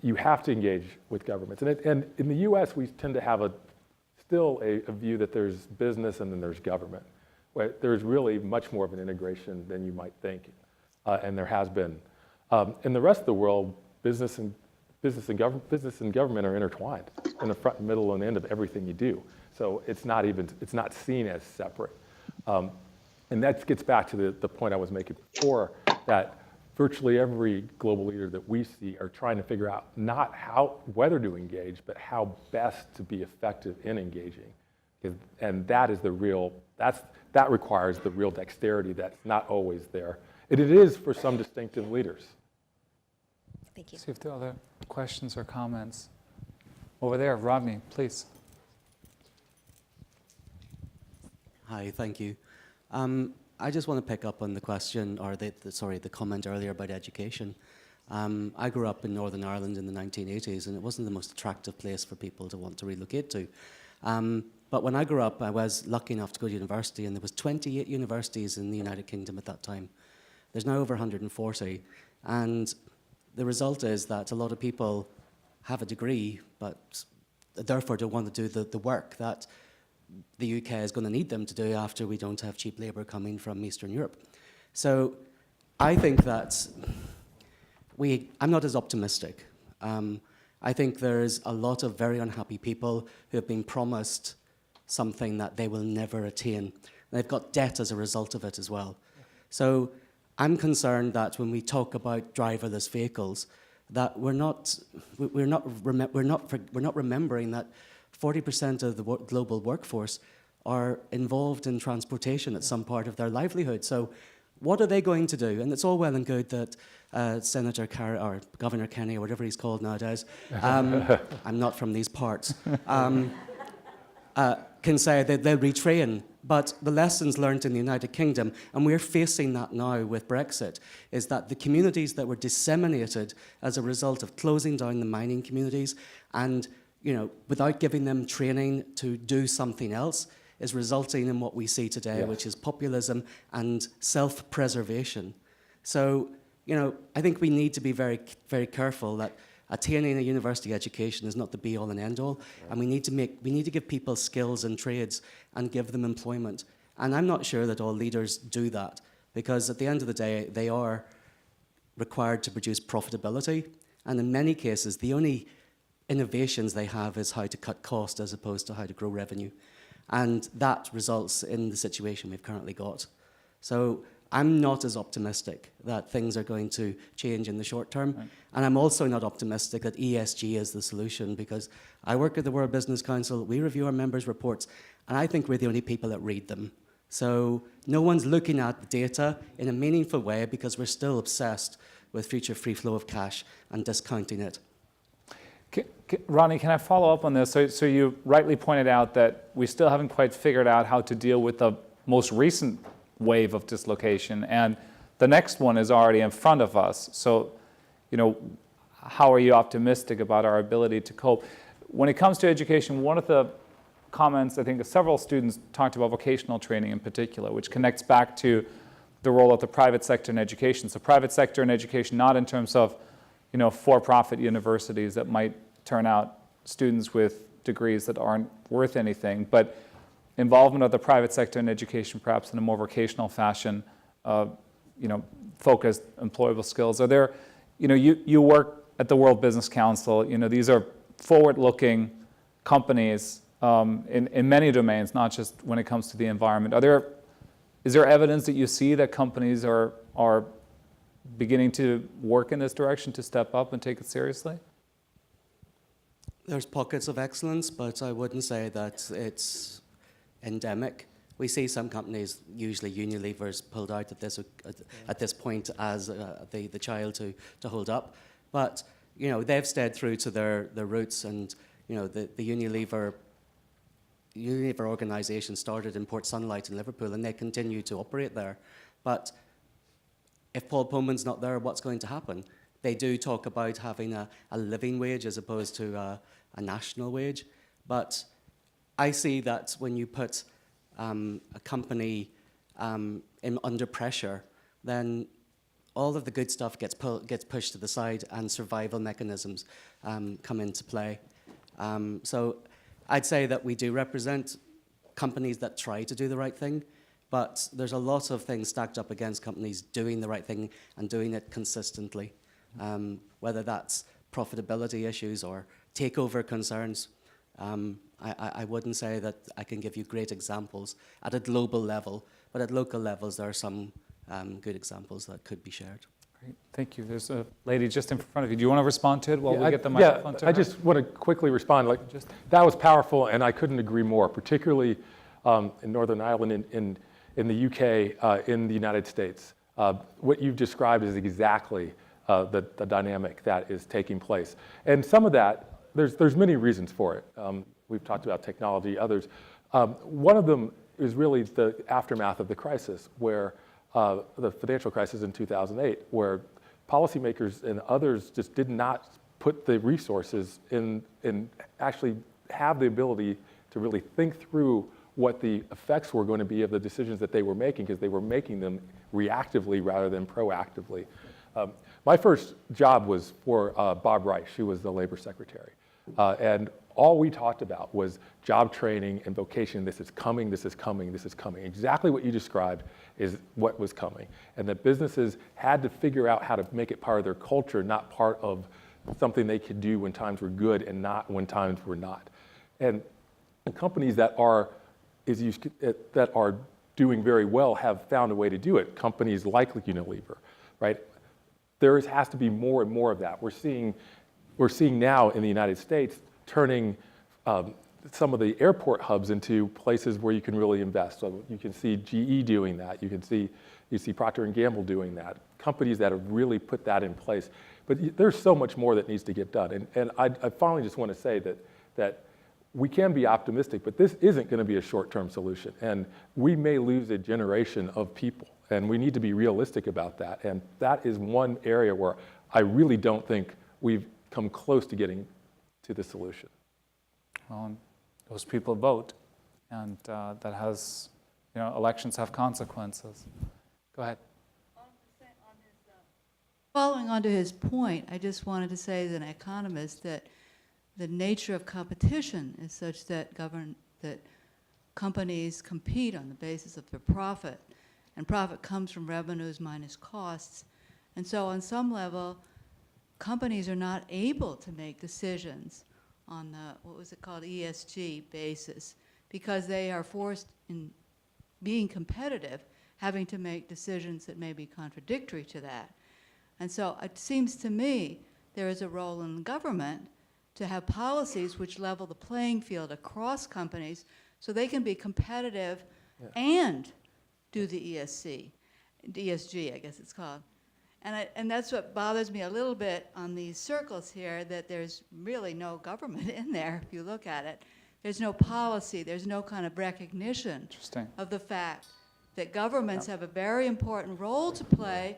You have to engage with governments. And in the US, we tend to have still a view that there's business and then there's government. Where there's really much more of an integration than you might think, and there has been. In the rest of the world, business and government are intertwined in the front, middle, and end of everything you do. So it's not seen as separate. And that gets back to the point I was making before, that virtually every global leader that we see are trying to figure out not whether to engage, but how best to be effective in engaging. And that requires the real dexterity that's not always there. And it is for some distinctive leaders. Thank you. See if there are other questions or comments. Over there, Rodney, please. Hi, thank you. I just want to pick up on the question, or the comment earlier about education. I grew up in Northern Ireland in the 1980s, and it wasn't the most attractive place for people to want to relocate to. But when I grew up, I was lucky enough to go to university, and there was 28 universities in the United Kingdom at that time. There's now over 140, and the result is that a lot of people have a degree, but therefore don't want to do the work that the UK is going to need them to do after we don't have cheap labour coming from Eastern Europe. So I think that I'm not as optimistic. I think there's a lot of very unhappy people who have been promised something that they will never attain. They've got debt as a result of it as well. So I'm concerned that when we talk about driverless vehicles, that we're not remembering that 40% of the global workforce are involved in transportation at some part of their livelihood. So what are they going to do? And it's all well and good that Senator or Governor Kenny, or whatever he's called nowadays, I'm not from these parts, can say that they'll retrain. But the lessons learned in the United Kingdom, and we're facing that now with Brexit, is that the communities that were disseminated as a result of closing down the mining communities and, without giving them training to do something else, is resulting in what we see today, which is populism and self-preservation. So, I think we need to be very, very careful that attaining a university education is not the be-all and end-all, and we need to give people skills and trades and give them employment. And I'm not sure that all leaders do that, because at the end of the day, they are required to produce profitability, and in many cases, the only innovations they have is how to cut cost as opposed to how to grow revenue. And that results in the situation we've currently got. So I'm not as optimistic that things are going to change in the short term. Right. And I'm also not optimistic that ESG is the solution, because I work at the World Business Council, we review our members' reports, and I think we're the only people that read them. So no one's looking at the data in a meaningful way because we're still obsessed with future free flow of cash and discounting it. Ronnie, can I follow up on this? So you rightly pointed out that we still haven't quite figured out how to deal with the most recent wave of dislocation, and the next one is already in front of us. So, how are you optimistic about our ability to cope? When it comes to education, one of the comments, I think several students talked about vocational training in particular, which connects back to the role of the private sector in education. So private sector in education, not in terms of, for-profit universities that might turn out students with degrees that aren't worth anything, but involvement of the private sector in education, perhaps in a more vocational fashion, focused employable skills. Are there, you work at the World Business Council, these are forward-looking companies in many domains, not just when it comes to the environment. Is there evidence that you see that companies are beginning to work in this direction, to step up and take it seriously? There's pockets of excellence, but I wouldn't say that it's endemic. We see some companies, usually Unilever's pulled out at this point as the child to hold up. But they've stayed true to their roots, and the Unilever organization started in Port Sunlight in Liverpool, and they continue to operate there. But if Paul Pullman's not there, what's going to happen? They do talk about having a living wage as opposed to a national wage, but I see that when you put a company under pressure, then all of the good stuff gets pushed to the side, and survival mechanisms come into play. So I'd say that we do represent companies that try to do the right thing, but there's a lot of things stacked up against companies doing the right thing and doing it consistently, whether that's profitability issues or takeover concerns. I wouldn't say that I can give you great examples at a global level, but at local levels there are some good examples that could be shared. Great, thank you. There's a lady just in front of you. Do you want to respond to it while we get the microphone to her? I just want to quickly respond. That was powerful, and I couldn't agree more, particularly in Northern Ireland, in the UK, in the United States. What you've described is exactly the dynamic that is taking place. And some of that, there's many reasons for it. We've talked about technology, others. One of them is really the aftermath of the crisis, where the financial crisis in 2008, where policymakers and others just did not put the resources in actually have the ability to really think through what the effects were going to be of the decisions that they were making, because they were making them reactively rather than proactively. My first job was for Bob Rice. She was the labor secretary. And all we talked about was job training and vocation. This is coming, this is coming, this is coming. Exactly what you described is what was coming. And that businesses had to figure out how to make it part of their culture, not part of something they could do when times were good and not when times were not. And the companies that are doing very well have found a way to do it. Companies like Unilever, right? There has to be more and more of that. We're seeing now in the United States turning some of the airport hubs into places where you can really invest. So you can see GE doing that. You see Procter & Gamble doing that. Companies that have really put that in place. But there's so much more that needs to get done. And I finally just want to say that we can be optimistic, but this isn't going to be a short-term solution. And we may lose a generation of people. And we need to be realistic about that. And that is one area where I really don't think we've come close to getting to the solution. Well, those people vote, and that has, elections have consequences. Go ahead. Following on to his point, I just wanted to say as an economist that the nature of competition is such that companies compete on the basis of their profit, and profit comes from revenues minus costs. And so on some level, companies are not able to make decisions on the, ESG basis, because they are forced in being competitive, having to make decisions that may be contradictory to that. And so it seems to me there is a role in government to have policies which level the playing field across companies so they can be competitive and do the ESG, I guess it's called. And that's what bothers me a little bit on these circles here, that there's really no government in there if you look at it. There's no policy, there's no kind of recognition of the fact that governments have a very important role to play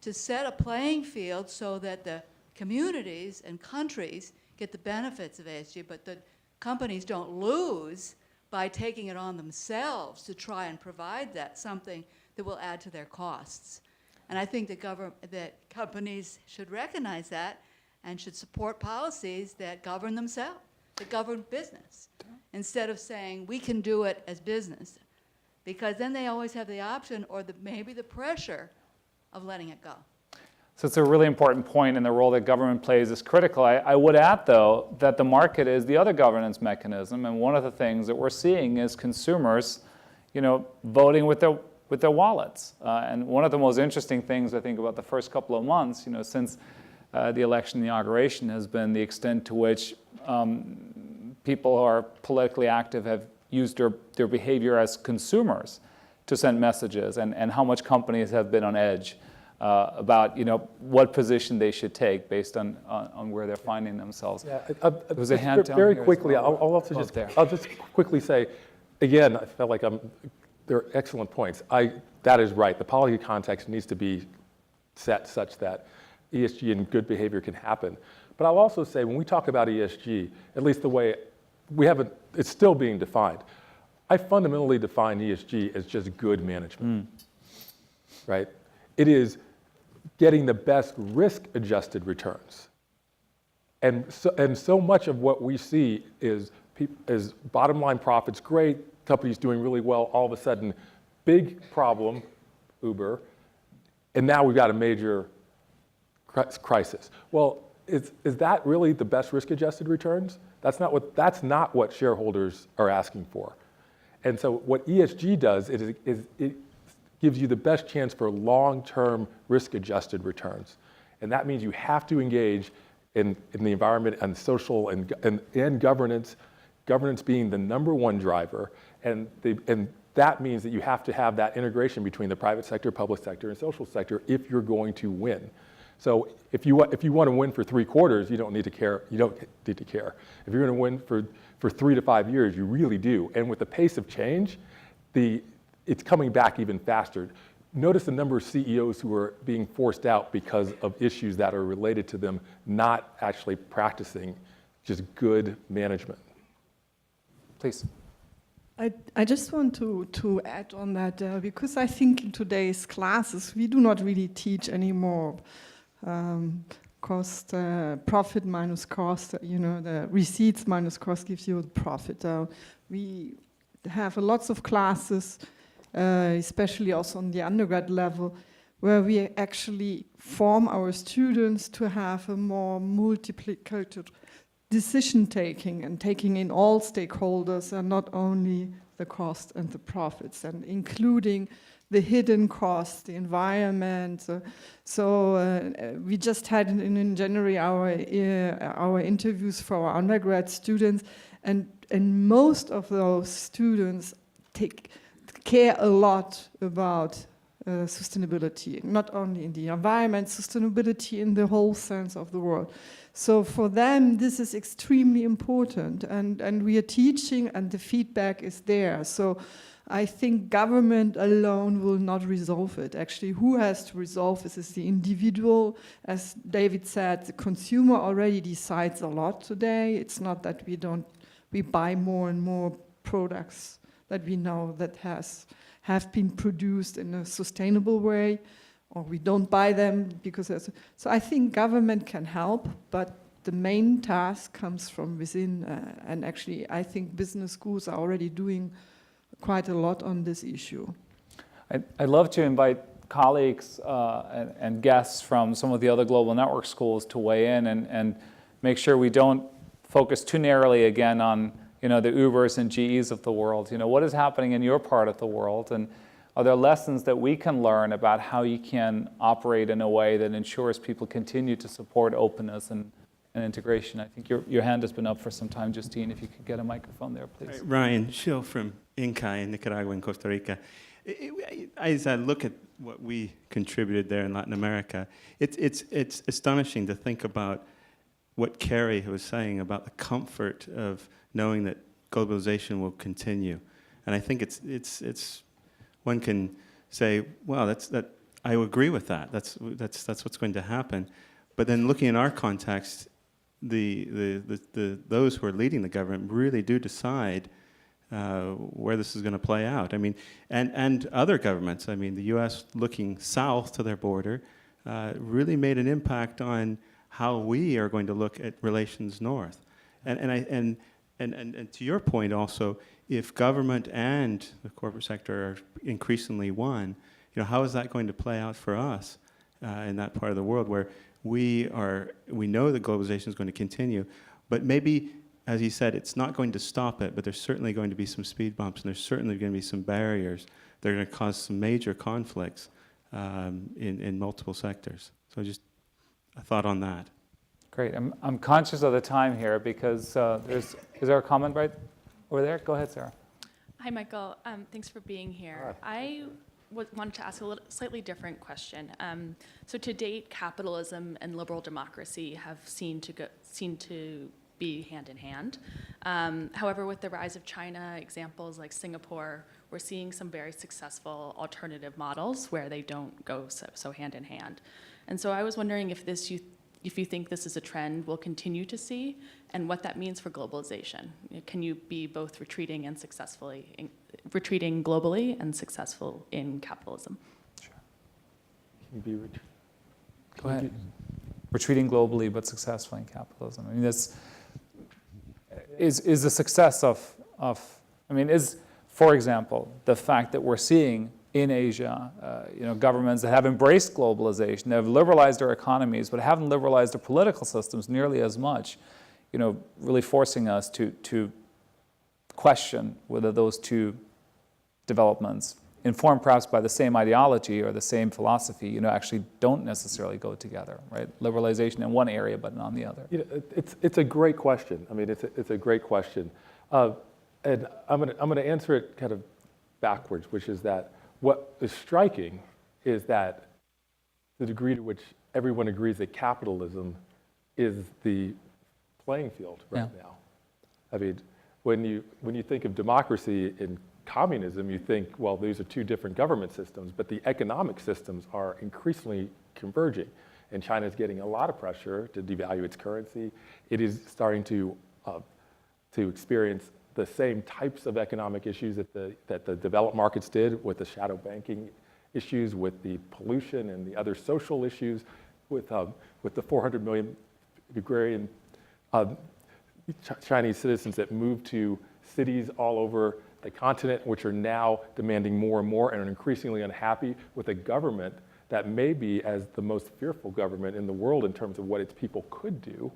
to set a playing field so that the communities and countries get the benefits of ESG, but the companies don't lose by taking it on themselves to try and provide that something that will add to their costs. And I think that companies should recognize that and should support policies that govern themselves, that govern business, instead of saying we can do it as business, because then they always have the option or maybe the pressure of letting it go. So it's a really important point, and the role that government plays is critical. I would add, though, that the market is the other governance mechanism, and one of the things that we're seeing is consumers, voting with their wallets. And one of the most interesting things, I think, about the first couple of months, since the election inauguration, has been the extent to which people who are politically active have used their behavior as consumers to send messages, and how much companies have been on edge about what position they should take based on where they're finding themselves. Yeah, there was a hand down very here quickly. well. I'll just quickly say, again, I felt like they're excellent points. That is right. The policy context needs to be set such that ESG and good behavior can happen. But I'll also say, when we talk about ESG, at least the way we have it, it's still being defined. I fundamentally define ESG as just good management, right? It is getting the best risk-adjusted returns. And so much of what we see is bottom line profits, great, companies doing really well, all of a sudden, big problem, Uber, and now we've got a major crisis. Well, is that really the best risk-adjusted returns? That's not what shareholders are asking for. And so what ESG does is it gives you the best chance for long-term risk-adjusted returns. And that means you have to engage in the environment and social and governance, governance being the number one driver. And that means that you have to have that integration between the private sector, public sector, and social sector if you're going to win. So if you want to win for 3 quarters, you don't need to care. You don't need to care. If you're going to win for 3 to 5 years, you really do. And with the pace of change, it's coming back even faster. Notice the number of CEOs who are being forced out because of issues that are related to them not actually practicing just good management. Please. I just want to add on that, because I think in today's classes, we do not really teach anymore cost, profit minus cost, the receipts minus cost gives you the profit. We have lots of classes, especially also on the undergrad level, where we actually form our students to have a more multiplicated decision-taking and taking in all stakeholders and not only the cost and the profits, and including the hidden costs, the environment. We just had in January our interviews for our undergrad students, and most of those students care a lot about sustainability, not only in the environment, sustainability in the whole sense of the word. So for them, this is extremely important, and we are teaching, and the feedback is there. So I think government alone will not resolve it. Actually, who has to resolve this is the individual. As David said, the consumer already decides a lot today. It's not that we buy more and more products that we know that have been produced in a sustainable way, or we don't buy them because so I think government can help, but the main task comes from within, and actually I think business schools are already doing quite a lot on this issue. I'd love to invite colleagues and guests from some of the other global network schools to weigh in and make sure we don't focus too narrowly again on the Ubers and GEs of the world. What is happening in your part of the world, and are there lessons that we can learn about how you can operate in a way that ensures people continue to support openness and integration? I think your hand has been up for some time, Justine. If you could get a microphone there, please. Ryan Schill from Inca in Nicaragua and Costa Rica. As I look at what we contributed there in Latin America, it's astonishing to think about what Carrie was saying about the comfort of knowing that globalization will continue. And I think it's one can say, well, I agree with that. That's what's going to happen. But then looking in our context, those who are leading the government really do decide where this is going to play out. I mean, and other governments. I mean, the U.S. looking south to their border really made an impact on how we are going to look at relations north. And to your point also, if government and the corporate sector are increasingly one, how is that going to play out for us in that part of the world where we know that globalization is going to continue, but maybe, as you said, it's not going to stop it, but there's certainly going to be some speed bumps, and there's certainly going to be some barriers that are going to cause some major conflicts in multiple sectors. So just a thought on that. Great. I'm conscious of the time here because is there a comment right over there? Go ahead, Sarah. Hi, Michael. Thanks for being here. I wanted to ask a slightly different question. So to date, capitalism and liberal democracy have seen to be hand in hand. However, with the rise of China, examples like Singapore, we're seeing some very successful alternative models where they don't go so hand in hand. And so I was wondering if you think this is a trend we'll continue to see, and what that means for globalization. Can you be both retreating globally and successful in capitalism? Sure. Go ahead. Retreating globally but successful in capitalism. I mean, this is the success is, for example, the fact that we're seeing in Asia, governments that have embraced globalization, that have liberalized their economies, but haven't liberalized their political systems nearly as much, really forcing us to question whether those two developments, informed perhaps by the same ideology or the same philosophy, actually don't necessarily go together, right? Liberalization in one area, but not in the other. It's a great question. I mean, it's a great question, and I'm going to answer it kind of backwards, which is that what is striking is that the degree to which everyone agrees that capitalism is the playing field right now. I mean, when you think of democracy in communism, you think, well, these are two different government systems, but the economic systems are increasingly converging. And China is getting a lot of pressure to devalue its currency. It is starting to experience the same types of economic issues that the developed markets did, with the shadow banking issues, with the pollution and the other social issues, with the 400 million agrarian Chinese citizens that moved to cities all over the continent, which are now demanding more and more and are increasingly unhappy with a government that may be as the most fearful government in the world in terms of what its people could do,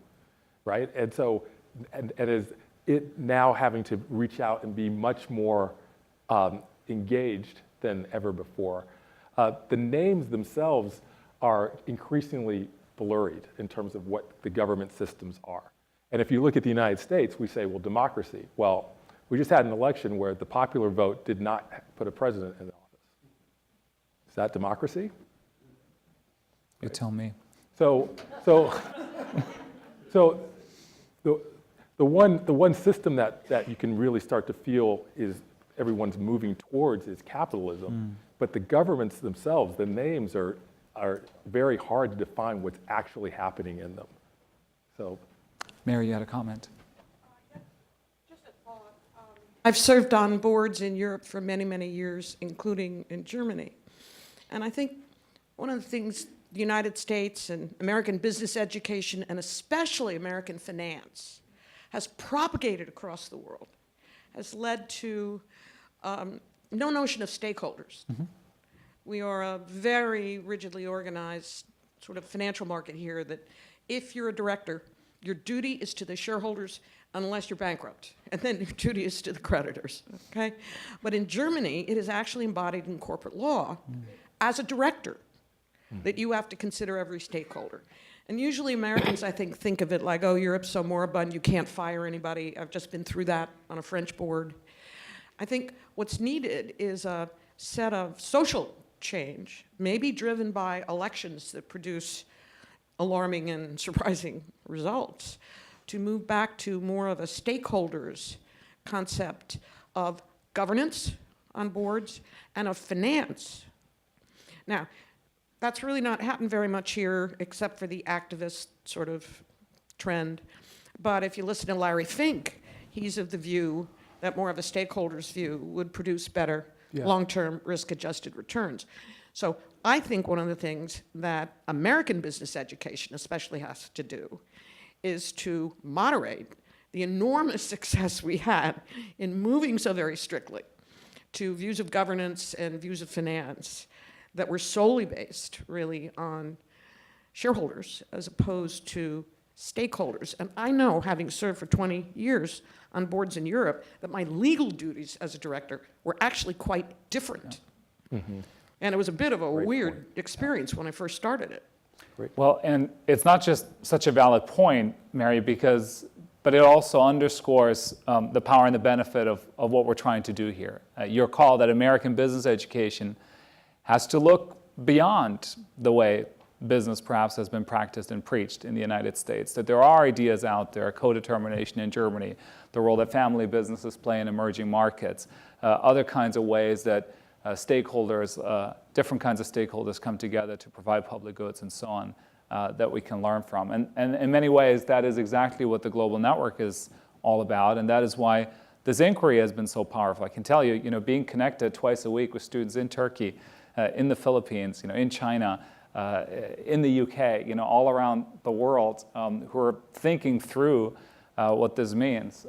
right? And so, and is it now having to reach out and be much more engaged than ever before. The names themselves are increasingly blurred in terms of what the government systems are. And if you look at the United States, we say, well, democracy. Well, we just had an election where the popular vote did not put a president in office. Is that democracy? You tell me. So the one system that you can really start to feel is everyone's moving towards is capitalism. But the governments themselves, the names are very hard to define what's actually happening in them. So, Mary, you had a comment. I've served on boards in Europe for many, many years, including in Germany. And I think one of the things the United States and American business education, and especially American finance, has propagated across the world has led to no notion of stakeholders. We are a very rigidly organized sort of financial market here that if you're a director, your duty is to the shareholders unless you're bankrupt, and then your duty is to the creditors, okay? But in Germany, it is actually embodied in corporate law as a director that you have to consider every stakeholder. And usually Americans, I think of it like, oh, Europe's so moribund, you can't fire anybody. I've just been through that on a French board. I think what's needed is a set of social change, maybe driven by elections that produce alarming and surprising results, to move back to more of a stakeholders concept of governance on boards and of finance. Now, that's really not happened very much here, except for the activist sort of trend. But if you listen to Larry Fink, he's of the view that more of a stakeholders view would produce better long-term risk-adjusted returns. So I think one of the things that American business education especially has to do is to moderate the enormous success we had in moving so very strictly to views of governance and views of finance that were solely based really on shareholders as opposed to stakeholders. And I know, having served for 20 years on boards in Europe, that my legal duties as a director were actually quite different. And it was a bit of a weird experience when I first started it. Well, and it's not just such a valid point, Mary, but it also underscores the power and the benefit of what we're trying to do here. Your call that American business education has to look beyond the way business perhaps has been practiced and preached in the United States, that there are ideas out there, co-determination in Germany, the role that family businesses play in emerging markets, other kinds of ways that stakeholders, different kinds of stakeholders come together to provide public goods and so on, that we can learn from. And in many ways, that is exactly what the Global Network is all about, and that is why this inquiry has been so powerful. I can tell you, being connected twice a week with students in Turkey, in the Philippines, in China, in the UK, all around the world, who are thinking through what this means.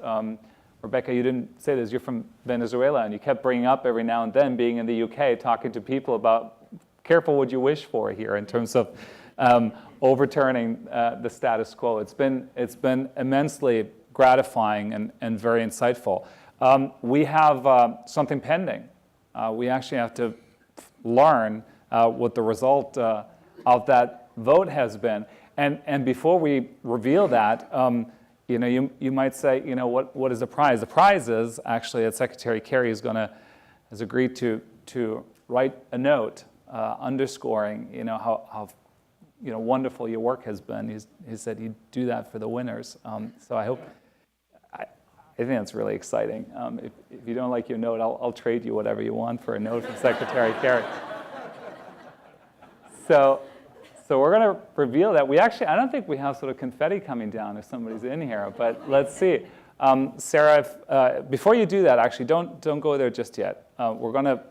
Rebecca, you didn't say this, you're from Venezuela, and you kept bringing up every now and then being in the UK, talking to people about, careful what you wish for here in terms of overturning the status quo. It's been immensely gratifying and very insightful. We have something pending. We actually have to learn what the result of that vote has been. And before we reveal that, you might say, what is the prize? The prize is actually that Secretary Kerry has agreed to write a note underscoring, how wonderful your work has been. He said he'd do that for the winners. So I think that's really exciting. If you don't like your note, I'll trade you whatever you want for a note from Secretary Kerry. So we're going to reveal that. I don't think we have sort of confetti coming down if somebody's in here, but let's see. Sarah, before you do that, actually, don't go there just yet. We're going to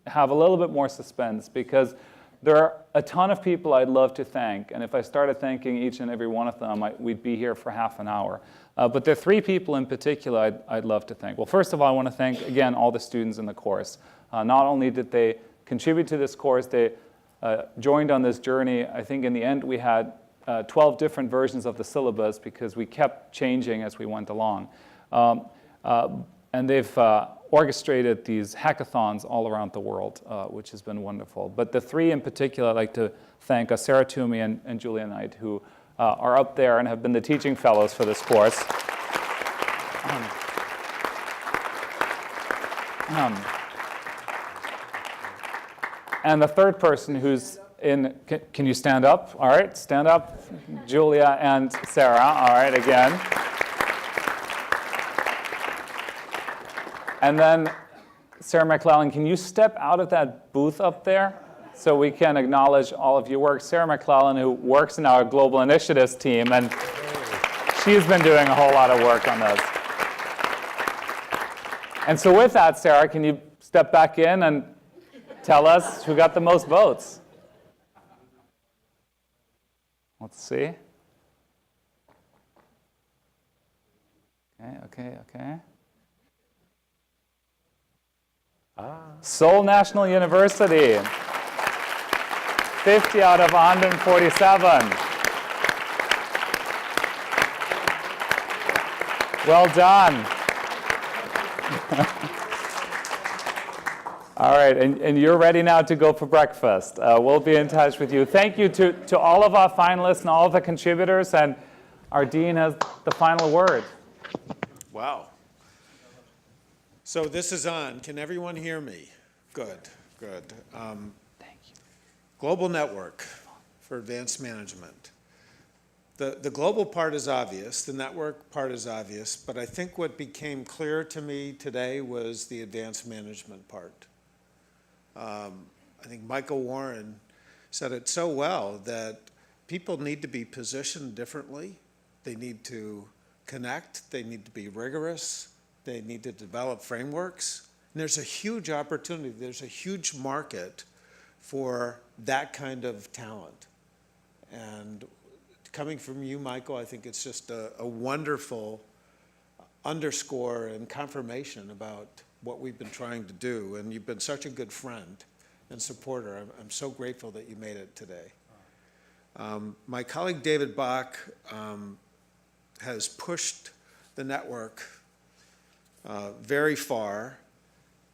have a little bit more suspense because there are a ton of people I'd love to thank, and if I started thanking each and every one of them, we'd be here for half an hour. But there are three people in particular I'd love to thank. Well, first of all, I want to thank, again, all the students in the course. Not only did they contribute to this course, they joined on this journey. I think in the end we had 12 different versions of the syllabus because we kept changing as we went along. And they've orchestrated these hackathons all around the world, which has been wonderful. But the three in particular I'd like to thank are Sarah Toomey and Julia Knight, who are up there and have been the teaching fellows for this course. And the third person who's in, can you stand up? All right, stand up, Julia and Sarah. All right, again. And then, Sarah McClellan, can you step out of that booth up there so we can acknowledge all of your work? Sarah McClellan, who works in our Global Initiatives team, and she's been doing a whole lot of work on this. And so with that, Sarah, can you step back in and tell us who got the most votes? Let's see. Okay. Seoul National University, 50 out of 147. Well done. All right, and you're ready now to go for breakfast. We'll be in touch with you. Thank you to all of our finalists and all of the contributors, and our dean has the final word. Wow. So this is on. Can everyone hear me? Good. Thank you. Global Network for Advanced Management. The global part is obvious, the network part is obvious, but I think what became clear to me today was the advanced management part. I think Michael Warren said it so well that people need to be positioned differently. They need to connect, they need to be rigorous, they need to develop frameworks. And there's a huge opportunity, there's a huge market for that kind of talent. And coming from you, Michael, I think it's just a wonderful underscore and confirmation about what we've been trying to do. And you've been such a good friend and supporter. I'm so grateful that you made it today. My colleague David Bach has pushed the network very far,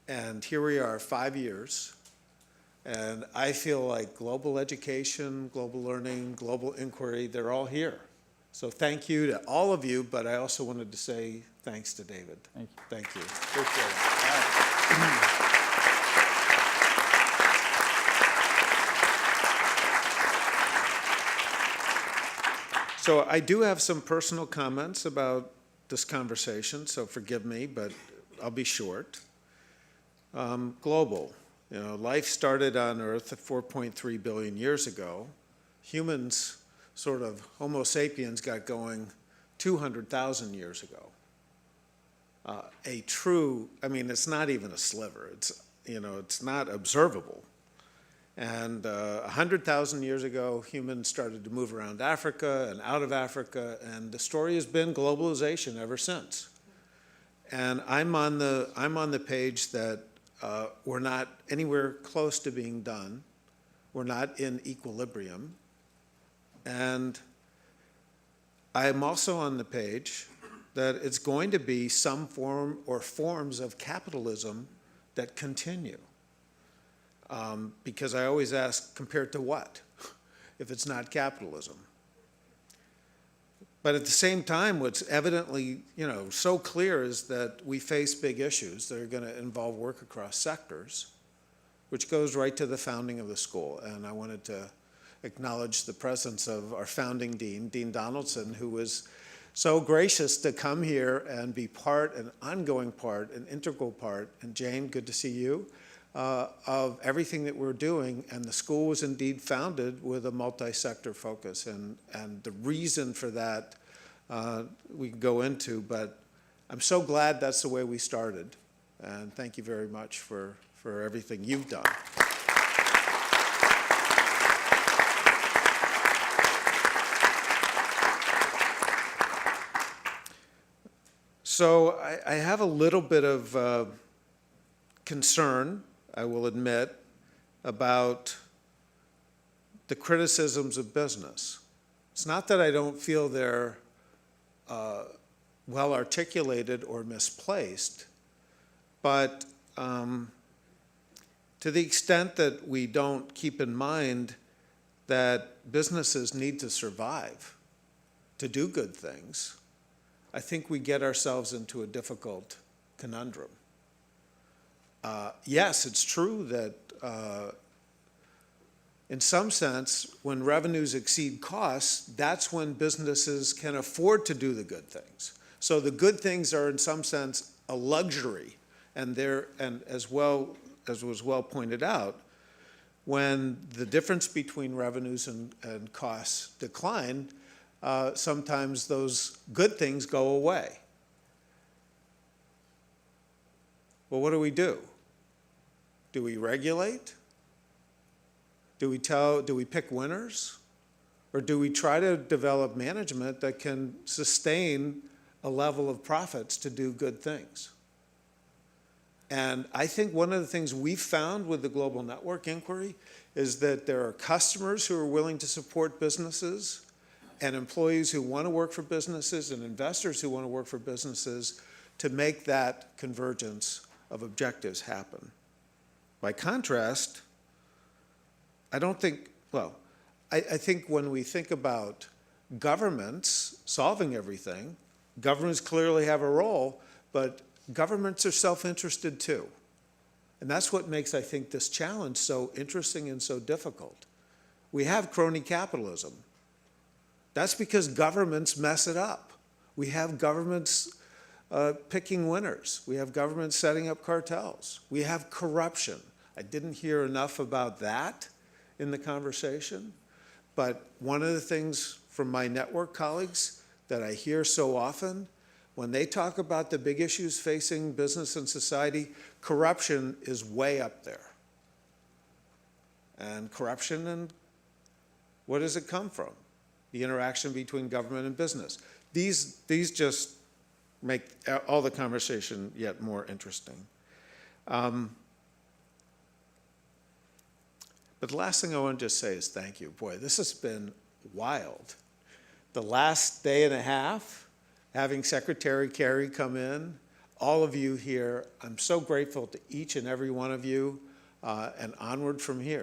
and here we are 5 years. And I feel like global education, global learning, global inquiry, they're all here. So thank you to all of you, but I also wanted to say thanks to David. Thank you. Appreciate it. So I do have some personal comments about this conversation, so forgive me, but I'll be short. Global. You know, life started on Earth at 4.3 billion years ago. Humans, sort of Homo sapiens, got going 200,000 years ago. A true, I mean, it's not even a sliver. It's, you know, it's not observable. And 100,000 years ago, humans started to move around Africa and out of Africa, and the story has been globalization ever since. And I'm on the page that we're not anywhere close to being done. We're not in equilibrium. And I am also on the page that it's going to be some form or forms of capitalism that continue. Because I always ask, compared to what, if it's not capitalism? But at the same time, what's evidently, you know, so clear is that we face big issues that are going to involve work across sectors, which goes right to the founding of the school. And I wanted to acknowledge the presence of our founding dean, Dean Donaldson, who was so gracious to come here and be part, an ongoing part, an integral part. And Jane, good to see you, of everything that we're doing. And the school was indeed founded with a multi-sector focus. And the reason for that we can go into, but I'm so glad that's the way we started. And thank you very much for everything you've done. So I have a little bit of concern, I will admit, about the criticisms of business. It's not that I don't feel they're well articulated or misplaced, but to the extent that we don't keep in mind that businesses need to survive to do good things, I think we get ourselves into a difficult conundrum. Yes, it's true that in some sense, when revenues exceed costs, that's when businesses can afford to do the good things. So the good things are in some sense a luxury, and as well as was well pointed out, when the difference between revenues and costs decline, sometimes those good things go away. Well, what do? Do we regulate? Do we pick winners? Or do we try to develop management that can sustain a level of profits to do good things? And I think one of the things we've found with the Global Network inquiry is that there are customers who are willing to support businesses, and employees who want to work for businesses, and investors who want to work for businesses to make that convergence of objectives happen. By contrast, I think when we think about governments solving everything, governments clearly have a role, but governments are self-interested too. And that's what makes, I think, this challenge so interesting and so difficult. We have crony capitalism. That's because governments mess it up. We have governments picking winners. We have governments setting up cartels. We have corruption. I didn't hear enough about that in the conversation, but one of the things from my network colleagues that I hear so often, when they talk about the big issues facing business and society, corruption is way up there. And corruption, and where does it come from? The interaction between government and business. These just make all the conversation yet more interesting. But the last thing I want to just say is thank you. Boy, this has been wild. The last day and a half, having Secretary Kerry come in, all of you here, I'm so grateful to each and every one of you, and onward from here.